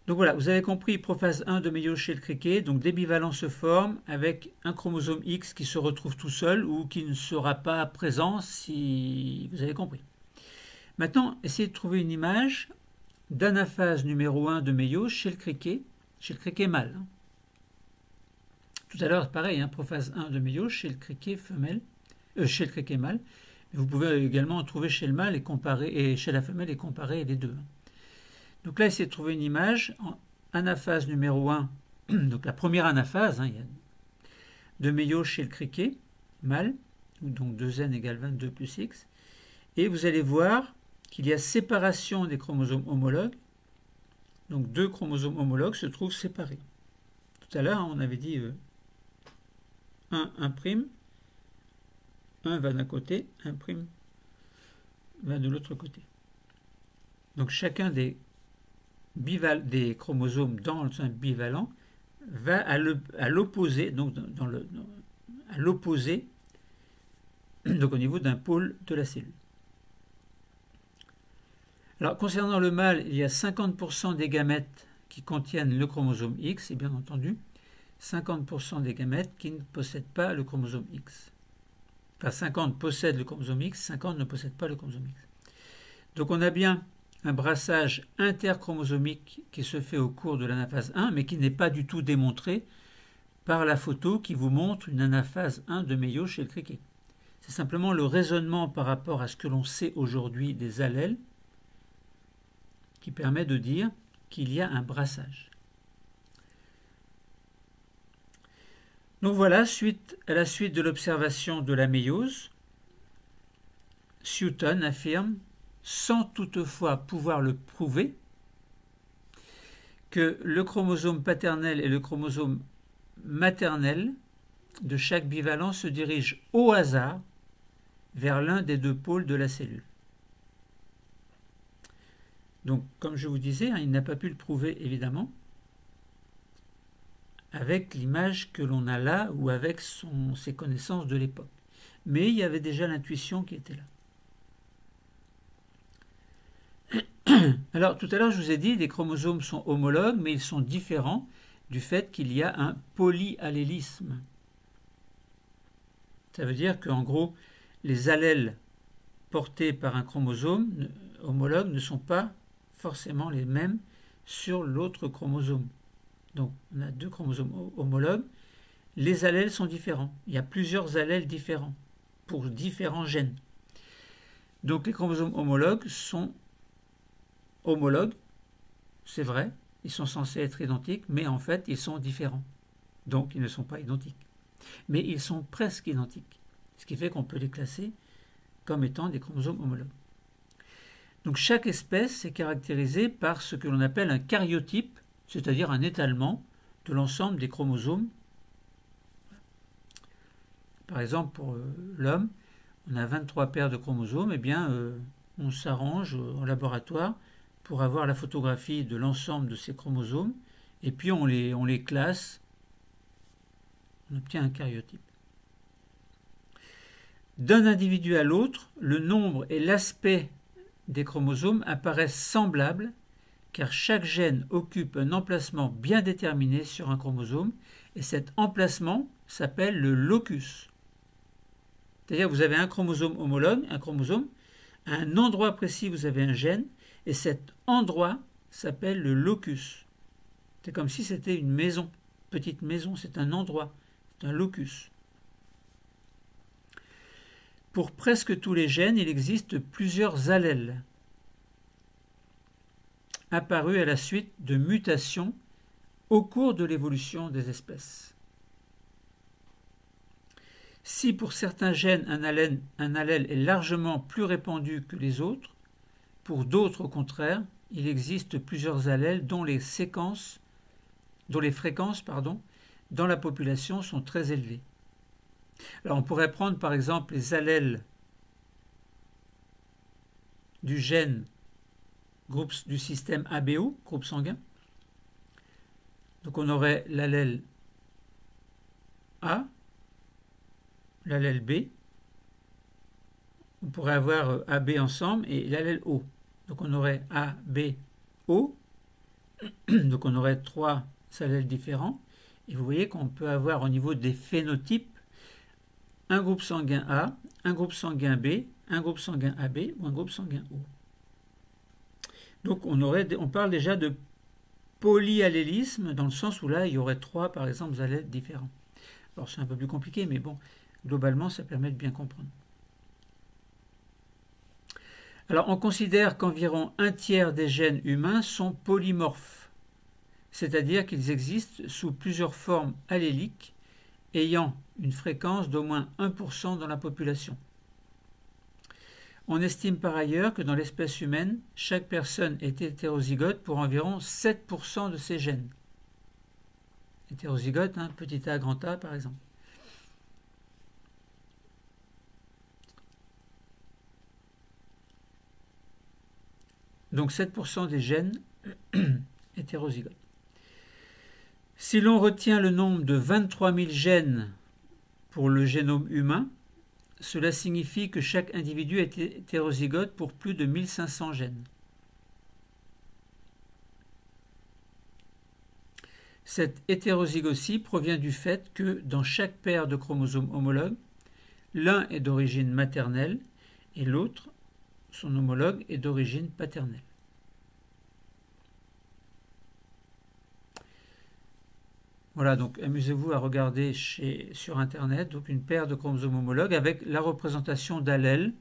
Donc voilà, vous avez compris, prophase 1 de méiose chez le criquet, donc des bivalents se forment avec un chromosome X qui se retrouve tout seul ou qui ne sera pas présent, si vous avez compris. Maintenant, essayez de trouver une image d'anaphase numéro 1 de méiose chez le criquet mâle. Tout à l'heure, pareil, prophase 1 de méiose chez le criquet femelle, chez le criquet mâle. Vous pouvez également en trouver chez le mâle et chez la femelle et comparer les deux. Donc là, essayez de trouver une image en anaphase numéro 1, donc la première anaphase de méiose chez le criquet mâle, donc 2n égale 22 plus x, et vous allez voir qu'il y a séparation des chromosomes homologues, donc deux chromosomes homologues se trouvent séparés. Tout à l'heure, on avait dit 1 prime, 1 va d'un côté, 1 prime va de l'autre côté. Donc chacun des chromosomes dans un bivalent va à l'opposé, donc à l'opposé, donc au niveau d'un pôle de la cellule. Alors concernant le mâle, il y a 50% des gamètes qui contiennent le chromosome X et bien entendu 50% des gamètes qui ne possèdent pas le chromosome X. Enfin 50 possèdent le chromosome X, 50 ne possèdent pas le chromosome X. Donc on a bien un brassage interchromosomique qui se fait au cours de l'anaphase 1, mais qui n'est pas du tout démontré par la photo qui vous montre une anaphase 1 de méiose chez le criquet. C'est simplement le raisonnement par rapport à ce que l'on sait aujourd'hui des allèles qui permet de dire qu'il y a un brassage. Donc voilà, à la suite de l'observation de la méiose, Sutton affirme, sans toutefois pouvoir le prouver, que le chromosome paternel et le chromosome maternel de chaque bivalent se dirigent au hasard vers l'un des deux pôles de la cellule. Donc, comme je vous disais, il n'a pas pu le prouver, évidemment, avec l'image que l'on a là ou avec ses connaissances de l'époque. Mais il y avait déjà l'intuition qui était là. Alors, tout à l'heure, je vous ai dit, les chromosomes sont homologues, mais ils sont différents du fait qu'il y a un polyallélisme. Ça veut dire qu'en gros, les allèles portés par un chromosome homologue ne sont pas forcément les mêmes sur l'autre chromosome. Donc, on a deux chromosomes homologues. Les allèles sont différents. Il y a plusieurs allèles différents pour différents gènes. Donc, les chromosomes homologues sont homologues, c'est vrai, Ils sont censés être identiques, mais en fait, ils sont différents. Donc, ils ne sont pas identiques. Mais ils sont presque identiques. Ce qui fait qu'on peut les classer comme étant des chromosomes homologues. Donc, chaque espèce est caractérisée par ce que l'on appelle un karyotype, c'est-à-dire un étalement de l'ensemble des chromosomes. Par exemple, pour l'homme, on a 23 paires de chromosomes, eh bien, on s'arrange en laboratoire pour avoir la photographie de l'ensemble de ces chromosomes, et puis on les classe, on obtient un karyotype. D'un individu à l'autre, le nombre et l'aspect des chromosomes apparaissent semblables, car chaque gène occupe un emplacement bien déterminé sur un chromosome, et cet emplacement s'appelle le locus. C'est-à-dire que vous avez un chromosome homologue, un chromosome, à un endroit précis vous avez un gène, et cet endroit s'appelle le locus. C'est comme si c'était une maison, petite maison, c'est un endroit, c'est un locus. Pour presque tous les gènes, il existe plusieurs allèles apparus à la suite de mutations au cours de l'évolution des espèces. Si pour certains gènes un allèle est largement plus répandu que les autres, pour d'autres au contraire, il existe plusieurs allèles dont les fréquences dans la population sont très élevées. Alors on pourrait prendre par exemple les allèles du gène du système ABO, groupe sanguin. Donc on aurait l'allèle A, l'allèle B, on pourrait avoir AB ensemble et l'allèle O. Donc on aurait A, B, O, donc on aurait trois allèles différents, et vous voyez qu'on peut avoir au niveau des phénotypes un groupe sanguin A, un groupe sanguin B, un groupe sanguin AB ou un groupe sanguin O. Donc on parle déjà de polyallélisme dans le sens où là il y aurait trois par exemple allèles différents. Alors c'est un peu plus compliqué, mais bon, globalement ça permet de bien comprendre. Alors on considère qu'environ un tiers des gènes humains sont polymorphes, c'est-à-dire qu'ils existent sous plusieurs formes alléliques ayant une fréquence d'au moins 1% dans la population. On estime par ailleurs que dans l'espèce humaine, chaque personne est hétérozygote pour environ 7% de ses gènes. Hétérozygote, petit a, grand A par exemple. Donc 7% des gènes hétérozygotes. Si l'on retient le nombre de 23 000 gènes pour le génome humain, cela signifie que chaque individu est hétérozygote pour plus de 1500 gènes. Cette hétérozygotie provient du fait que dans chaque paire de chromosomes homologues, l'un est d'origine maternelle et l'autre, son homologue, est d'origine paternelle. Voilà, donc amusez-vous à regarder sur Internet donc une paire de chromosomes homologues avec la représentation d'allèles,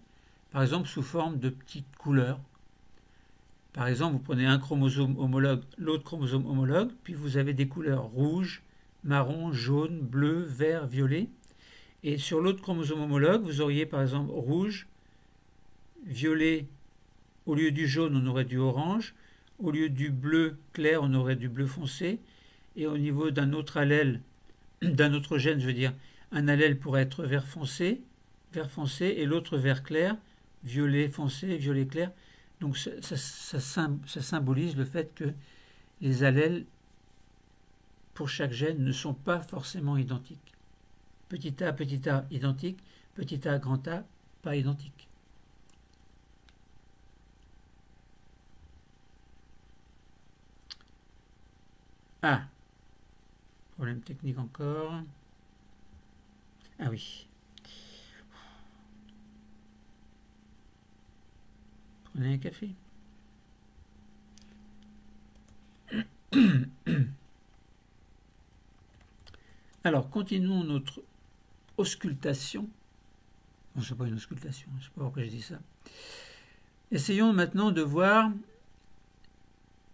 par exemple sous forme de petites couleurs. Par exemple, vous prenez un chromosome homologue, l'autre chromosome homologue, puis vous avez des couleurs rouge, marron, jaune, bleu, vert, violet. Et sur l'autre chromosome homologue, vous auriez par exemple rouge, violet, au lieu du jaune, on aurait du orange, au lieu du bleu clair, on aurait du bleu foncé. Et au niveau d'un autre allèle, d'un autre gène, je veux dire, un allèle pourrait être vert foncé, et l'autre vert clair, violet foncé, violet clair. Donc ça symbolise le fait que les allèles pour chaque gène ne sont pas forcément identiques. Petit a identique, petit a, grand A, pas identique. Ah, problème technique encore. Ah oui. Prenez un café. Alors, continuons notre auscultation. Bon, c'est pas une auscultation, je ne sais pas pourquoi je dis ça. Essayons maintenant de voir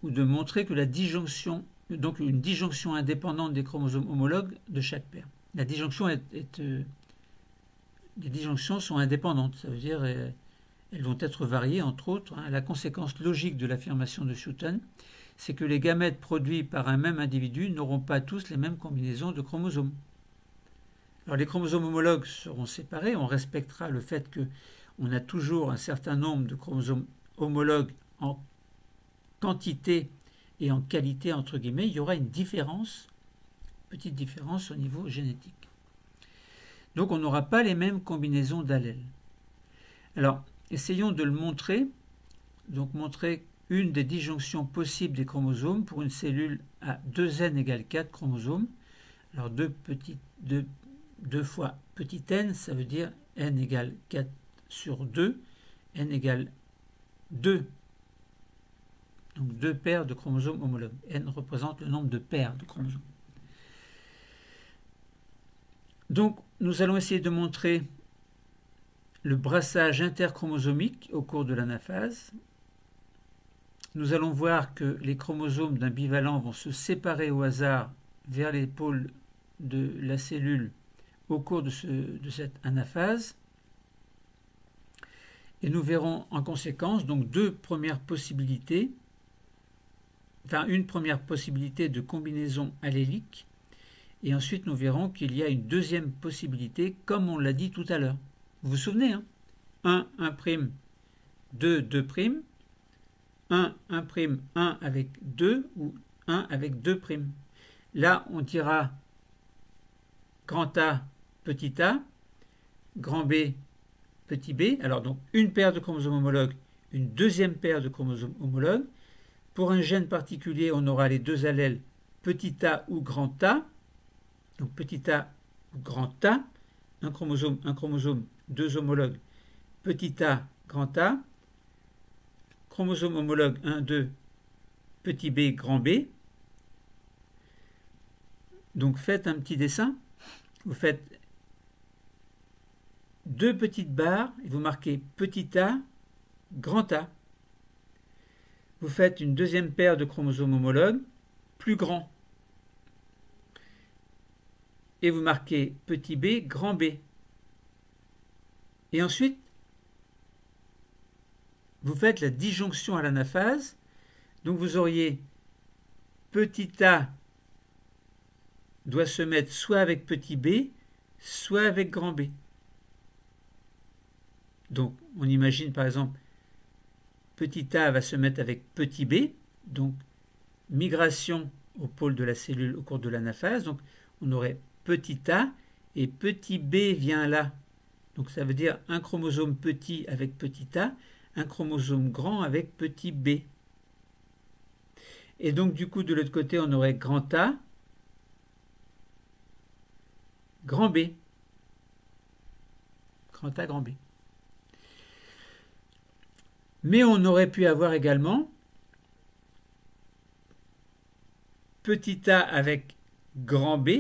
ou de montrer que la disjonction, donc une disjonction indépendante des chromosomes homologues de chaque paire. La disjonction les disjonctions sont indépendantes, ça veut dire elles vont être variées, entre autres. La conséquence logique de l'affirmation de Schouten, c'est que les gamètes produits par un même individu n'auront pas tous les mêmes combinaisons de chromosomes. Alors les chromosomes homologues seront séparés, on respectera le fait qu'on a toujours un certain nombre de chromosomes homologues en quantité et en qualité, entre guillemets, il y aura une différence, petite différence au niveau génétique. Donc on n'aura pas les mêmes combinaisons d'allèles. Alors, essayons de le montrer. Donc montrer une des disjonctions possibles des chromosomes pour une cellule à 2n égale 4 chromosomes. Alors 2 fois petit n, ça veut dire n égale 4 sur 2, n égale 2. Donc 2 paires de chromosomes homologues. N représente le nombre de paires de chromosomes. Donc nous allons essayer de montrer le brassage interchromosomique au cours de l'anaphase. Nous allons voir que les chromosomes d'un bivalent vont se séparer au hasard vers les pôles de la cellule au cours de cette anaphase. Et nous verrons en conséquence donc une première possibilité de combinaison allélique. Et ensuite, nous verrons qu'il y a une deuxième possibilité, comme on l'a dit tout à l'heure. Vous vous souvenez, 1, 1', 2, 2', 1, 1', 1 avec 2 ou 1 avec 2'. Là, on dira grand A, petit a, grand B, petit b. Alors, donc, une paire de chromosomes homologues, une deuxième paire de chromosomes homologues. Pour un gène particulier, on aura les deux allèles petit a ou grand A. Donc petit a ou grand A, un chromosome, deux homologues, petit a, grand A, chromosome homologue 1, 2, petit b, grand B. Donc faites un petit dessin, vous faites deux petites barres et vous marquez petit a, grand A. Vous faites une deuxième paire de chromosomes homologues, plus grand. Et vous marquez petit b, grand B. Et ensuite, vous faites la disjonction à l'anaphase. Donc vous auriez petit a doit se mettre soit avec petit b, soit avec grand B. Donc on imagine par exemple petit a va se mettre avec petit b, donc migration au pôle de la cellule au cours de l'anaphase. Donc on aurait petit a et petit b vient là. Donc ça veut dire un chromosome petit avec petit a, un chromosome grand avec petit b. Et donc du coup de l'autre côté on aurait grand A, grand B. Grand A, grand B. Mais on aurait pu avoir également petit a avec grand B.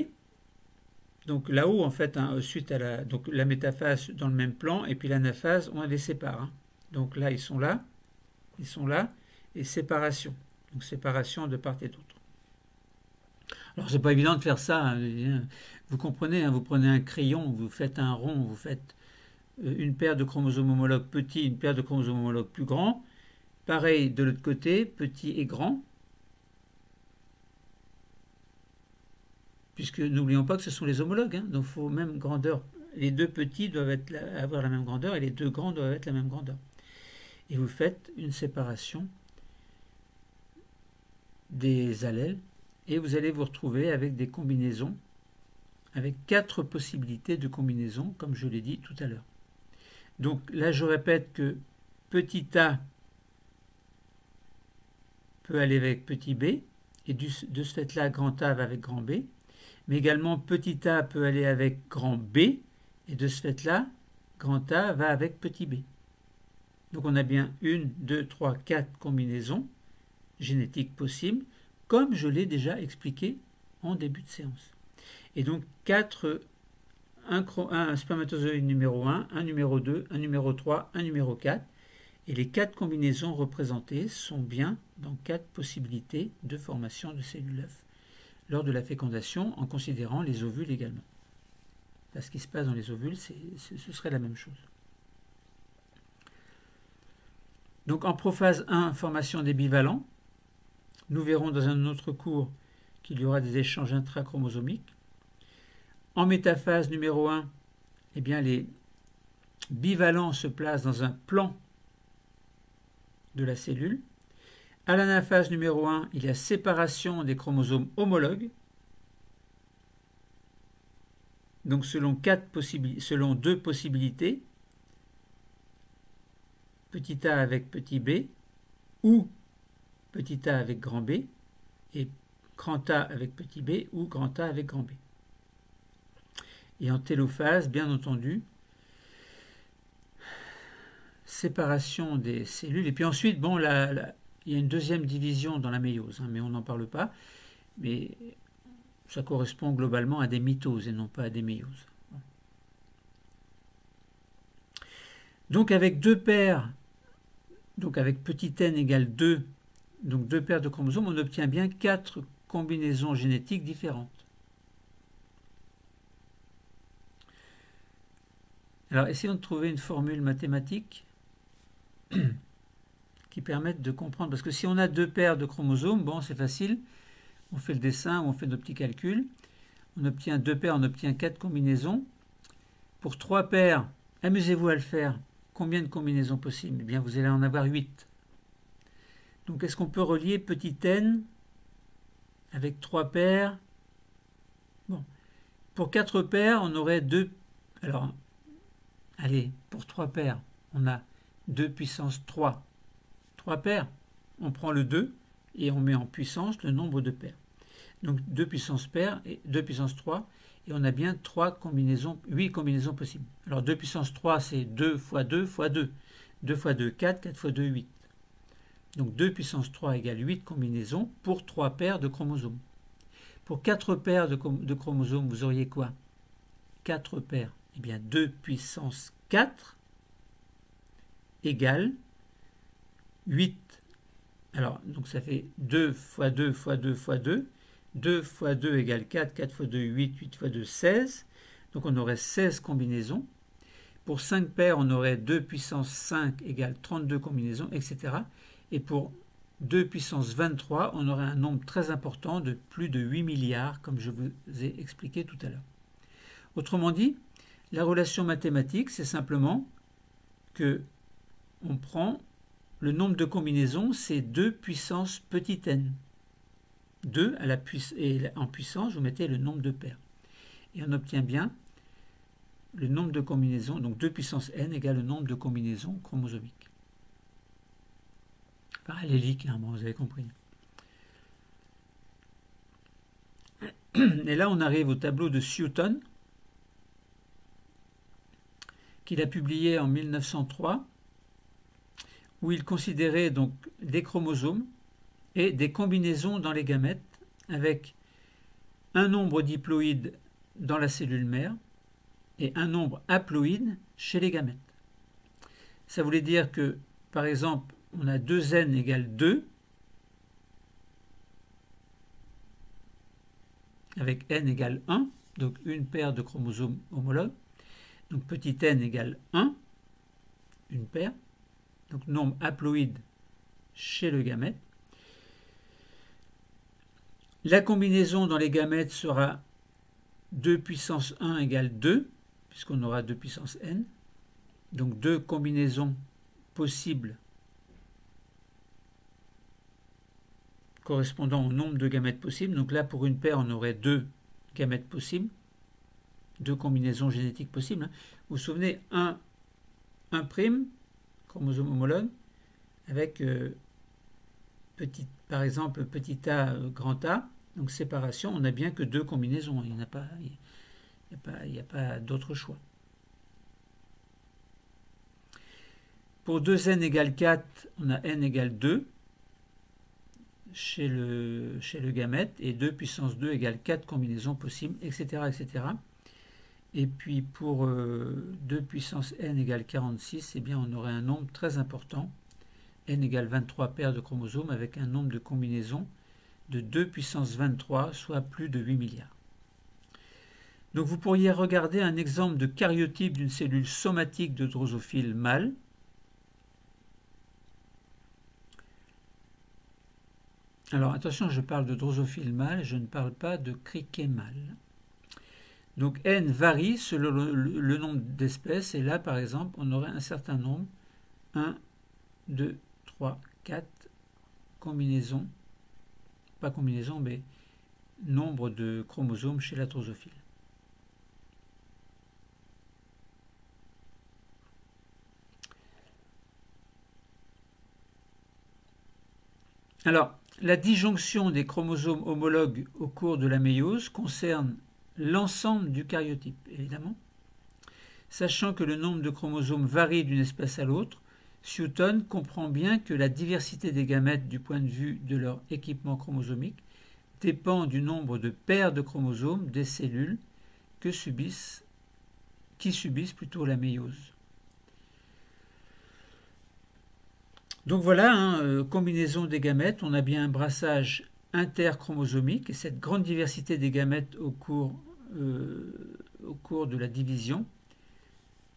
Donc là-haut, en fait, suite à la métaphase dans le même plan, et puis l'anaphase, on les sépare. Donc là, ils sont là, et séparation. Donc séparation de part et d'autre. Alors, c'est pas évident de faire ça. Vous comprenez, vous prenez un crayon, vous faites un rond, vous faites une paire de chromosomes homologues petits, une paire de chromosomes homologues plus grands. Pareil de l'autre côté, petit et grand. Puisque n'oublions pas que ce sont les homologues, donc il faut même grandeur. Les deux petits doivent avoir la même grandeur et les deux grands doivent être la même grandeur. Et vous faites une séparation des allèles et vous allez vous retrouver avec des combinaisons, avec 4 possibilités de combinaison, comme je l'ai dit tout à l'heure. Donc là, je répète que petit a peut aller avec petit b, et de ce fait-là, grand A va avec grand B. Mais également, petit a peut aller avec grand B, et de ce fait-là, grand A va avec petit b. Donc on a bien 1, 2, 3, 4 combinaisons génétiques possibles, comme je l'ai déjà expliqué en début de séance. Et donc un spermatozoïde numéro 1, un numéro 2, un numéro 3, un numéro 4, Et les 4 combinaisons représentées sont bien dans 4 possibilités de formation de cellules œufs lors de la fécondation, en considérant les ovules également. Là, ce qui se passe dans les ovules, ce serait la même chose. Donc en prophase 1, formation des bivalents. Nous verrons dans un autre cours qu'il y aura des échanges intrachromosomiques. En métaphase numéro 1, eh bien, les bivalents se placent dans un plan de la cellule. À l'anaphase numéro 1, il y a séparation des chromosomes homologues. Donc selon deux possibilités, petit a avec petit b, ou petit a avec grand B, et grand A avec petit b, ou grand A avec grand B. Et en télophase, bien entendu, séparation des cellules. Et puis ensuite, bon, il y a une deuxième division dans la méiose, mais on n'en parle pas. Mais ça correspond globalement à des mitoses et non pas à des méioses. Donc avec deux paires, donc avec petit n égale 2, donc deux paires de chromosomes, on obtient bien 4 combinaisons génétiques différentes. Alors essayons de trouver une formule mathématique qui permette de comprendre, parce que si on a deux paires de chromosomes, bon, c'est facile, on fait le dessin ou on fait nos petits calculs, on obtient deux paires, on obtient 4 combinaisons. Pour 3 paires, amusez-vous à le faire. Combien de combinaisons possibles? Eh bien, vous allez en avoir 8. Donc, est-ce qu'on peut relier petit n avec 3 paires? Bon, pour 4 paires, on aurait 2. Alors, allez, pour 3 paires, on a 2 puissance 3. 3 paires, on prend le 2 et on met en puissance le nombre de paires. Donc 2 puissance paires et 2 puissance 3, et on a bien 8 combinaisons possibles. Alors 2 puissance 3, c'est 2 fois 2 fois 2. 2 fois 2, 4, 4 fois 2, 8. Donc 2 puissance 3 égale 8 combinaisons pour 3 paires de chromosomes. Pour 4 paires de chromosomes, vous auriez quoi? 4 paires. Eh bien 2 puissance 4 égale 8. Alors, donc ça fait 2 fois 2 fois 2 fois 2. 2 fois 2 égale 4, 4 fois 2, 8, 8 fois 2, 16. Donc on aurait 16 combinaisons. Pour 5 paires, on aurait 2 puissance 5 égale 32 combinaisons, etc. Et pour 2 puissance 23, on aurait un nombre très important de plus de 8 milliards, comme je vous ai expliqué tout à l'heure. Autrement dit, la relation mathématique, c'est simplement que on prend le nombre de combinaisons, c'est 2 puissance petit n. 2 à et en puissance, vous mettez le nombre de paires. Et on obtient bien le nombre de combinaisons, donc 2 puissance n égale le nombre de combinaisons chromosomiques. Parallélique, hein, bon, vous avez compris. Et là, on arrive au tableau de Sutton, qu'il a publié en 1903, où il considérait donc des chromosomes et des combinaisons dans les gamètes avec un nombre diploïde dans la cellule mère et un nombre haploïde chez les gamètes. Ça voulait dire que, par exemple, on a 2n égale 2 avec n égale 1, donc une paire de chromosomes homologues. Donc petit n égale 1, une paire. Donc nombre haploïde chez le gamète. La combinaison dans les gamètes sera 2 puissance 1 égale 2, puisqu'on aura 2 puissance n. Donc 2 combinaisons possibles correspondant au nombre de gamètes possibles. Donc là, pour une paire, on aurait 2 gamètes possibles, 2 combinaisons génétiques possibles. Vous vous souvenez, 1' chromosome homologue, avec par exemple petit a, grand A, donc séparation, on n'a bien que 2 combinaisons, il n'y a pas d'autre choix. Pour 2n égale 4, on a n égale 2 chez le gamète, et 2 puissance 2 égale 4 combinaisons possibles, etc., etc. Et puis pour 2 puissance n égale 46, eh bien on aurait un nombre très important, n égale 23 paires de chromosomes, avec un nombre de combinaisons de 2 puissance 23, soit plus de 8 milliards. Donc vous pourriez regarder un exemple de karyotype d'une cellule somatique de drosophile mâle. Alors attention, je parle de drosophile mâle, je ne parle pas de criquet mâle. Donc n varie selon le nombre d'espèces, et là par exemple on aurait un certain nombre, 1, 2, 3, 4 combinaisons, pas combinaisons mais nombre de chromosomes chez la drosophile. Alors, la disjonction des chromosomes homologues au cours de la méiose concerne l'ensemble du karyotype, évidemment. Sachant que le nombre de chromosomes varie d'une espèce à l'autre, Sutton comprend bien que la diversité des gamètes du point de vue de leur équipement chromosomique dépend du nombre de paires de chromosomes des cellules qui subissent plutôt la méiose. Donc voilà, combinaison des gamètes, on a bien un brassage interchromosomique, et cette grande diversité des gamètes au cours de la division,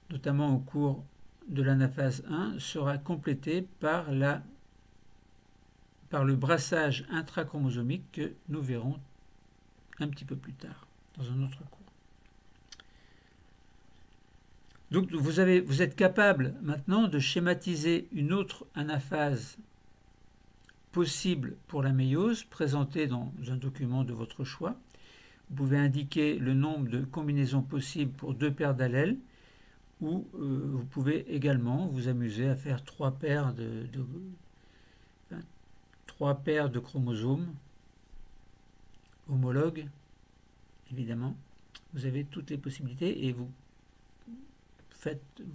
notamment au cours de l'anaphase 1, sera complétée par le brassage intrachromosomique que nous verrons un petit peu plus tard dans un autre cours. Donc vous êtes capable maintenant de schématiser une autre anaphase possible pour la méiose présentée dans un document de votre choix. Vous pouvez indiquer le nombre de combinaisons possibles pour 2 paires d'allèles, ou vous pouvez également vous amuser à faire 3 paires de chromosomes homologues, évidemment. Vous avez toutes les possibilités et vous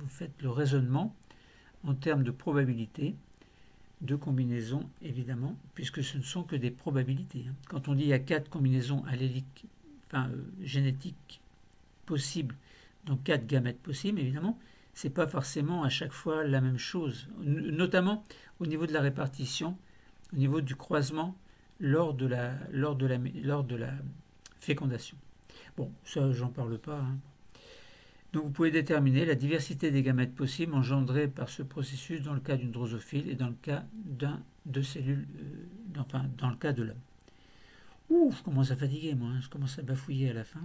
faites le raisonnement en termes de probabilité de combinaisons, évidemment, puisque ce ne sont que des probabilités. Quand on dit il y a 4 combinaisons alléliques, génétiques possibles, donc 4 gamètes possibles, évidemment, ce n'est pas forcément à chaque fois la même chose, notamment au niveau de la répartition, au niveau du croisement lors de la fécondation. Bon, ça, j'en parle pas. Donc vous pouvez déterminer la diversité des gamètes possibles engendrées par ce processus dans le cas d'une drosophile et dans le cas de cellules, dans le cas de l'homme. Ouh, je commence à fatiguer moi, je commence à bafouiller à la fin.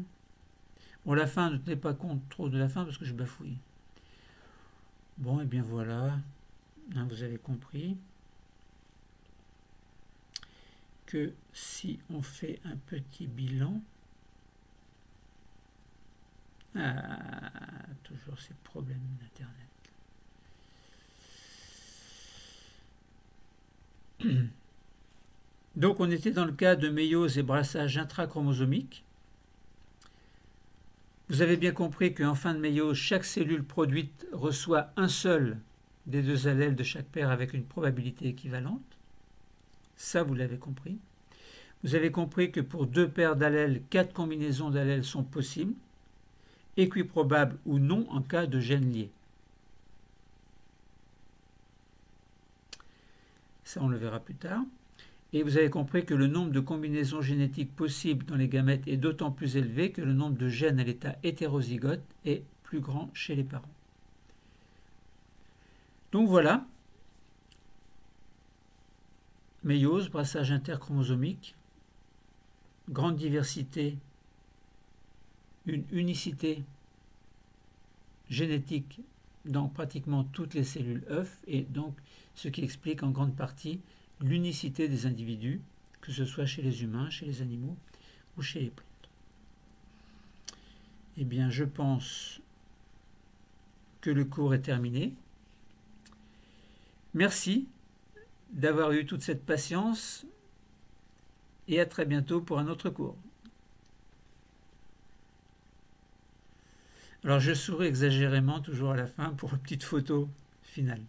Bon, la fin, ne tenez pas compte trop de la fin parce que je bafouille. Bon, et bien voilà, vous avez compris que si on fait un petit bilan, toujours ces problèmes d'Internet. Donc on était dans le cas de méiose et brassage intrachromosomique. Vous avez bien compris qu'en fin de méiose, chaque cellule produite reçoit un seul des 2 allèles de chaque paire avec une probabilité équivalente. Ça, vous l'avez compris. Vous avez compris que pour 2 paires d'allèles, 4 combinaisons d'allèles sont possibles, équiprobables ou non en cas de gènes liés. Ça, on le verra plus tard. Et vous avez compris que le nombre de combinaisons génétiques possibles dans les gamètes est d'autant plus élevé que le nombre de gènes à l'état hétérozygote est plus grand chez les parents. Donc voilà, méiose, brassage interchromosomique, grande diversité, une unicité génétique dans pratiquement toutes les cellules œufs, et donc ce qui explique en grande partie l'unicité des individus, que ce soit chez les humains, chez les animaux ou chez les plantes. Eh bien, je pense que le cours est terminé. Merci d'avoir eu toute cette patience et à très bientôt pour un autre cours. Alors je souris exagérément toujours à la fin pour une petite photo finale.